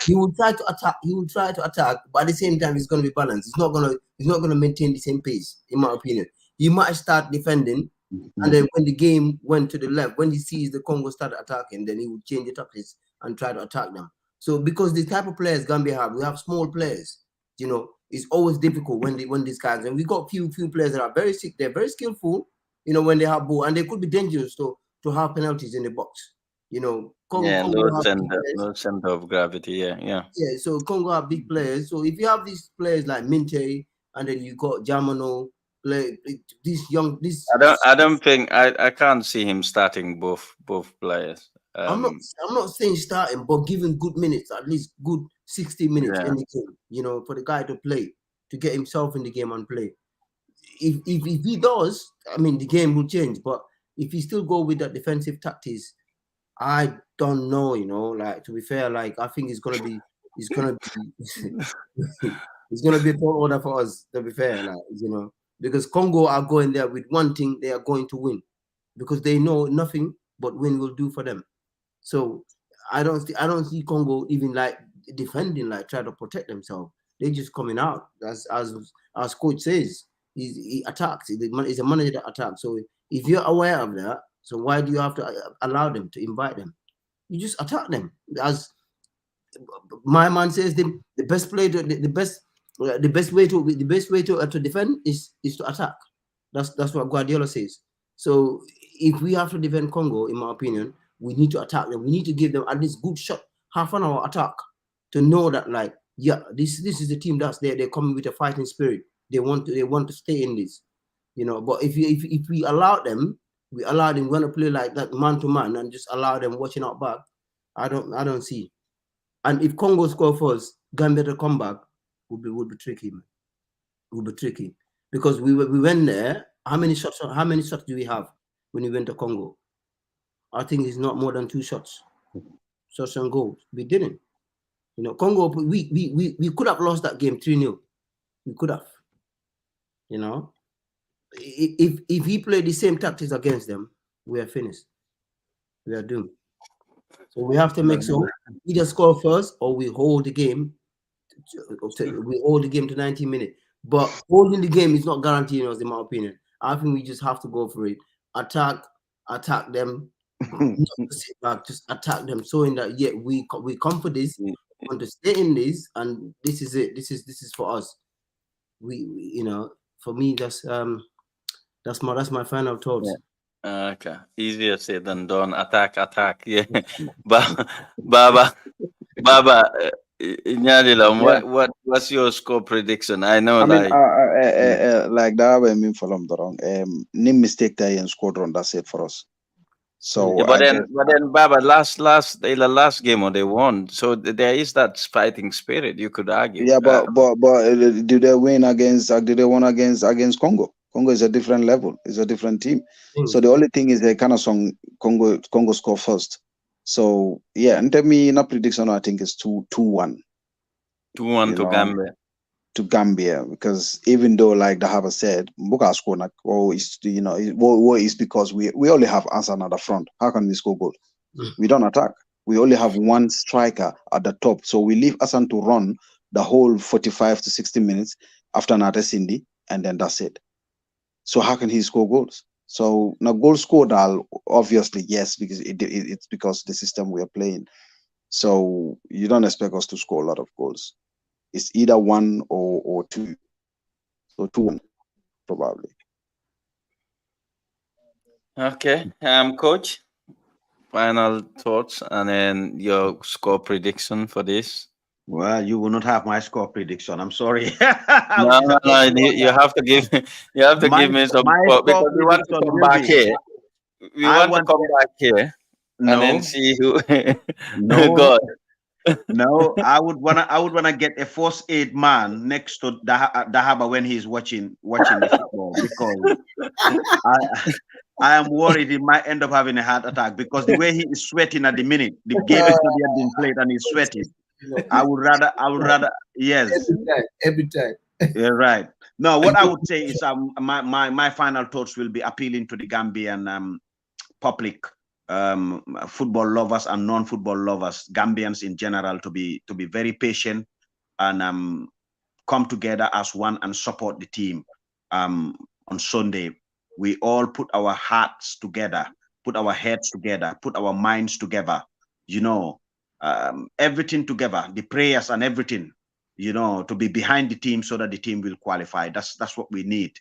he will try to attack. He will try to attack, but at the same time, it's going to be balanced. He's not gonna maintain the same pace, in my opinion. He might start defending, and then when the game went to the left, when he sees the Congo start attacking, then he will change the tactics and try to attack them. So because the type of players Gambia have, we have small players. You know, it's always difficult when these guys, and we got few players that are very sick. They're very skillful. You know, when they have ball, and they could be dangerous to have penalties in the box. You know, Congo no center of gravity. Yeah. So Congo have big players. So if you have these players like Minte, and then you got Jamano, I don't think I can't see him starting both players. I'm not saying starting, but giving good minutes, at least good 60 minutes in the game. You know, for the guy to play, to get himself in the game and play. If he does, I mean, the game will change. But if he still go with that defensive tactics, I don't know. You know, like, to be fair, like, I think it's gonna be it's gonna be a tall order for us. To be fair, like, you know, because Congo are going there with one thing: they are going to win, because they know nothing but win will do for them. So I don't see Congo even like defending, like try to protect themselves. They're just coming out as coach says. He attacks. He's a manager that attacks. So if you're aware of that, so why do you have to allow them to invite them? You just attack them. As my man says, the best way to defend is to attack. That's what Guardiola says. So if we have to defend Congo, in my opinion, we need to attack them. We need to give them at least good shot, half an hour attack, to know that, like, yeah, this is the team that's there. They're coming with a fighting spirit. They want to stay in this, you know. But if we allow them, we want to play like that man to man and just allow them watching out back. I don't see. And if Congo score first, Gambia to come back would be tricky, man. Would be tricky, because we went there. How many shots do we have when we went to Congo? I think it's not more than 2 shots and goals. We didn't. You know, Congo, we could have lost that game 3-0. We could have. You know, if he played the same tactics against them, we are finished. We are doomed. So we have to make sure either score first or we hold the game. We hold the game to 90 minutes. But holding the game is not guaranteeing us, in my opinion. I think we just have to go for it. Attack them. Not sit back, just attack them, showing that we come for this, we want to stay in this, and this is it. This is for us. We you know, for me, that's my final thoughts. Yeah. Okay, easier said than done. Attack. Yeah, Baba, Nyadilam, Yeah. what's your score prediction? I know, I mean, like like that, I mean, for them, name mistake there and squadron. That's it for us. So, yeah, but then, Baba, the last game, or they won. So there is that fighting spirit. You could argue. yeah, but do they win against? Did they win against Congo? Congo is a different level. It's a different team. So the only thing is they kind of song Congo score first. So yeah, and tell me, in prediction, I think it's 2-1. 2-1 to Gambia. To Gambia, because even though, like the Harbour said, Mbuka score is what is because we only have Ansan at the front. How can we score goal? We don't attack. We only have one striker at the top, so we leave Asan to run the whole 45 to 60 minutes after Nate Cindy, and then that's it. So how can he score goals? So now goal scored, obviously yes, because it's because the system we are playing. So you don't expect us to score a lot of goals. It's either 1 or 2. So 2-1 probably. Okay, coach. Final thoughts, and then your score prediction for this. Well, you will not have my score prediction. I'm sorry. No, you have to give you have to my, give me some my score, score because we want to prediction come will back be. here. We I want to want come back here and then no, see who. no, God. no. I would wanna get a first aid man next to Dahaba when he's watching the football, because I am worried he might end up having a heart attack, because the way he is sweating at the minute, the game is not yet been played and he's sweating. I would rather, yes. Every time. Yeah, right. No, what I would say is my final thoughts will be appealing to the Gambian public, football lovers and non-football lovers, Gambians in general, to be very patient and come together as one and support the team. On Sunday, we all put our hearts together, put our heads together, put our minds together, everything together, the prayers and everything, to be behind the team so that the team will qualify. That's what we need.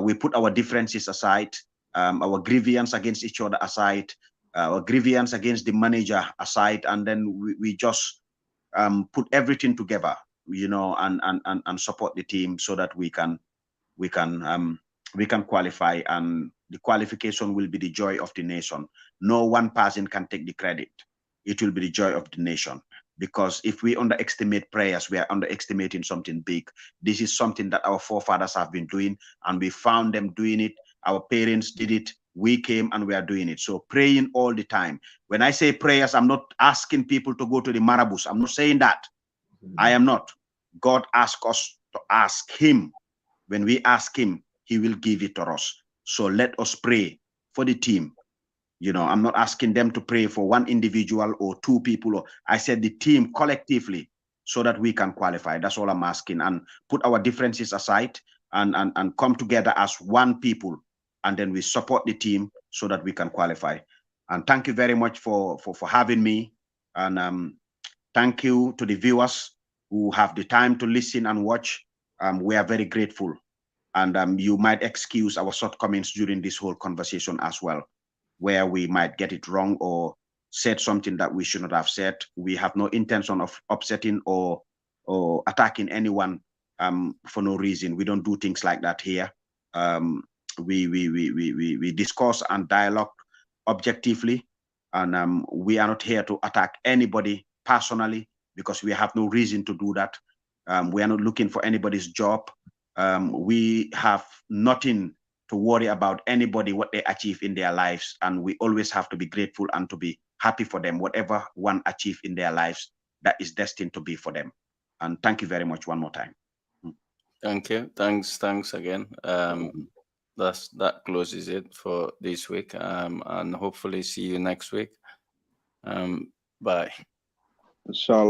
We put our differences aside, our grievance against each other aside, our grievance against the manager aside, and then we just put everything together, and support the team so that we can qualify, and the qualification will be the joy of the nation. No one person can take the credit. It will be the joy of the nation, because if we underestimate prayers, we are underestimating something big. This is something that our forefathers have been doing, and we found them doing it. Our parents did it. We came and we are doing it. So praying all the time. When I say prayers, I'm not asking people to go to the marabouts. I'm not saying that. I am not. God asked us to ask him. When we ask him, he will give it to us. So let us pray for the team. I'm not asking them to pray for one individual or two people. I said the team collectively, so that we can qualify. That's all I'm asking. And put our differences aside and come together as one people. And then we support the team so that we can qualify. And thank you very much for having me. And thank you to the viewers who have the time to listen and watch. We are very grateful. And you might excuse our shortcomings during this whole conversation as well, where we might get it wrong or said something that we should not have said. We have no intention of upsetting or attacking anyone for no reason. We don't do things like that here. We discuss and dialogue objectively, and we are not here to attack anybody personally, because we have no reason to do that. We are not looking for anybody's job. We have nothing to worry about anybody, what they achieve in their lives. And we always have to be grateful and to be happy for them, whatever one achieve in their lives, that is destined to be for them. And thank you very much one more time. Thank you. Thanks again. That closes it for this week. And hopefully see you next week. Bye. Inshallah.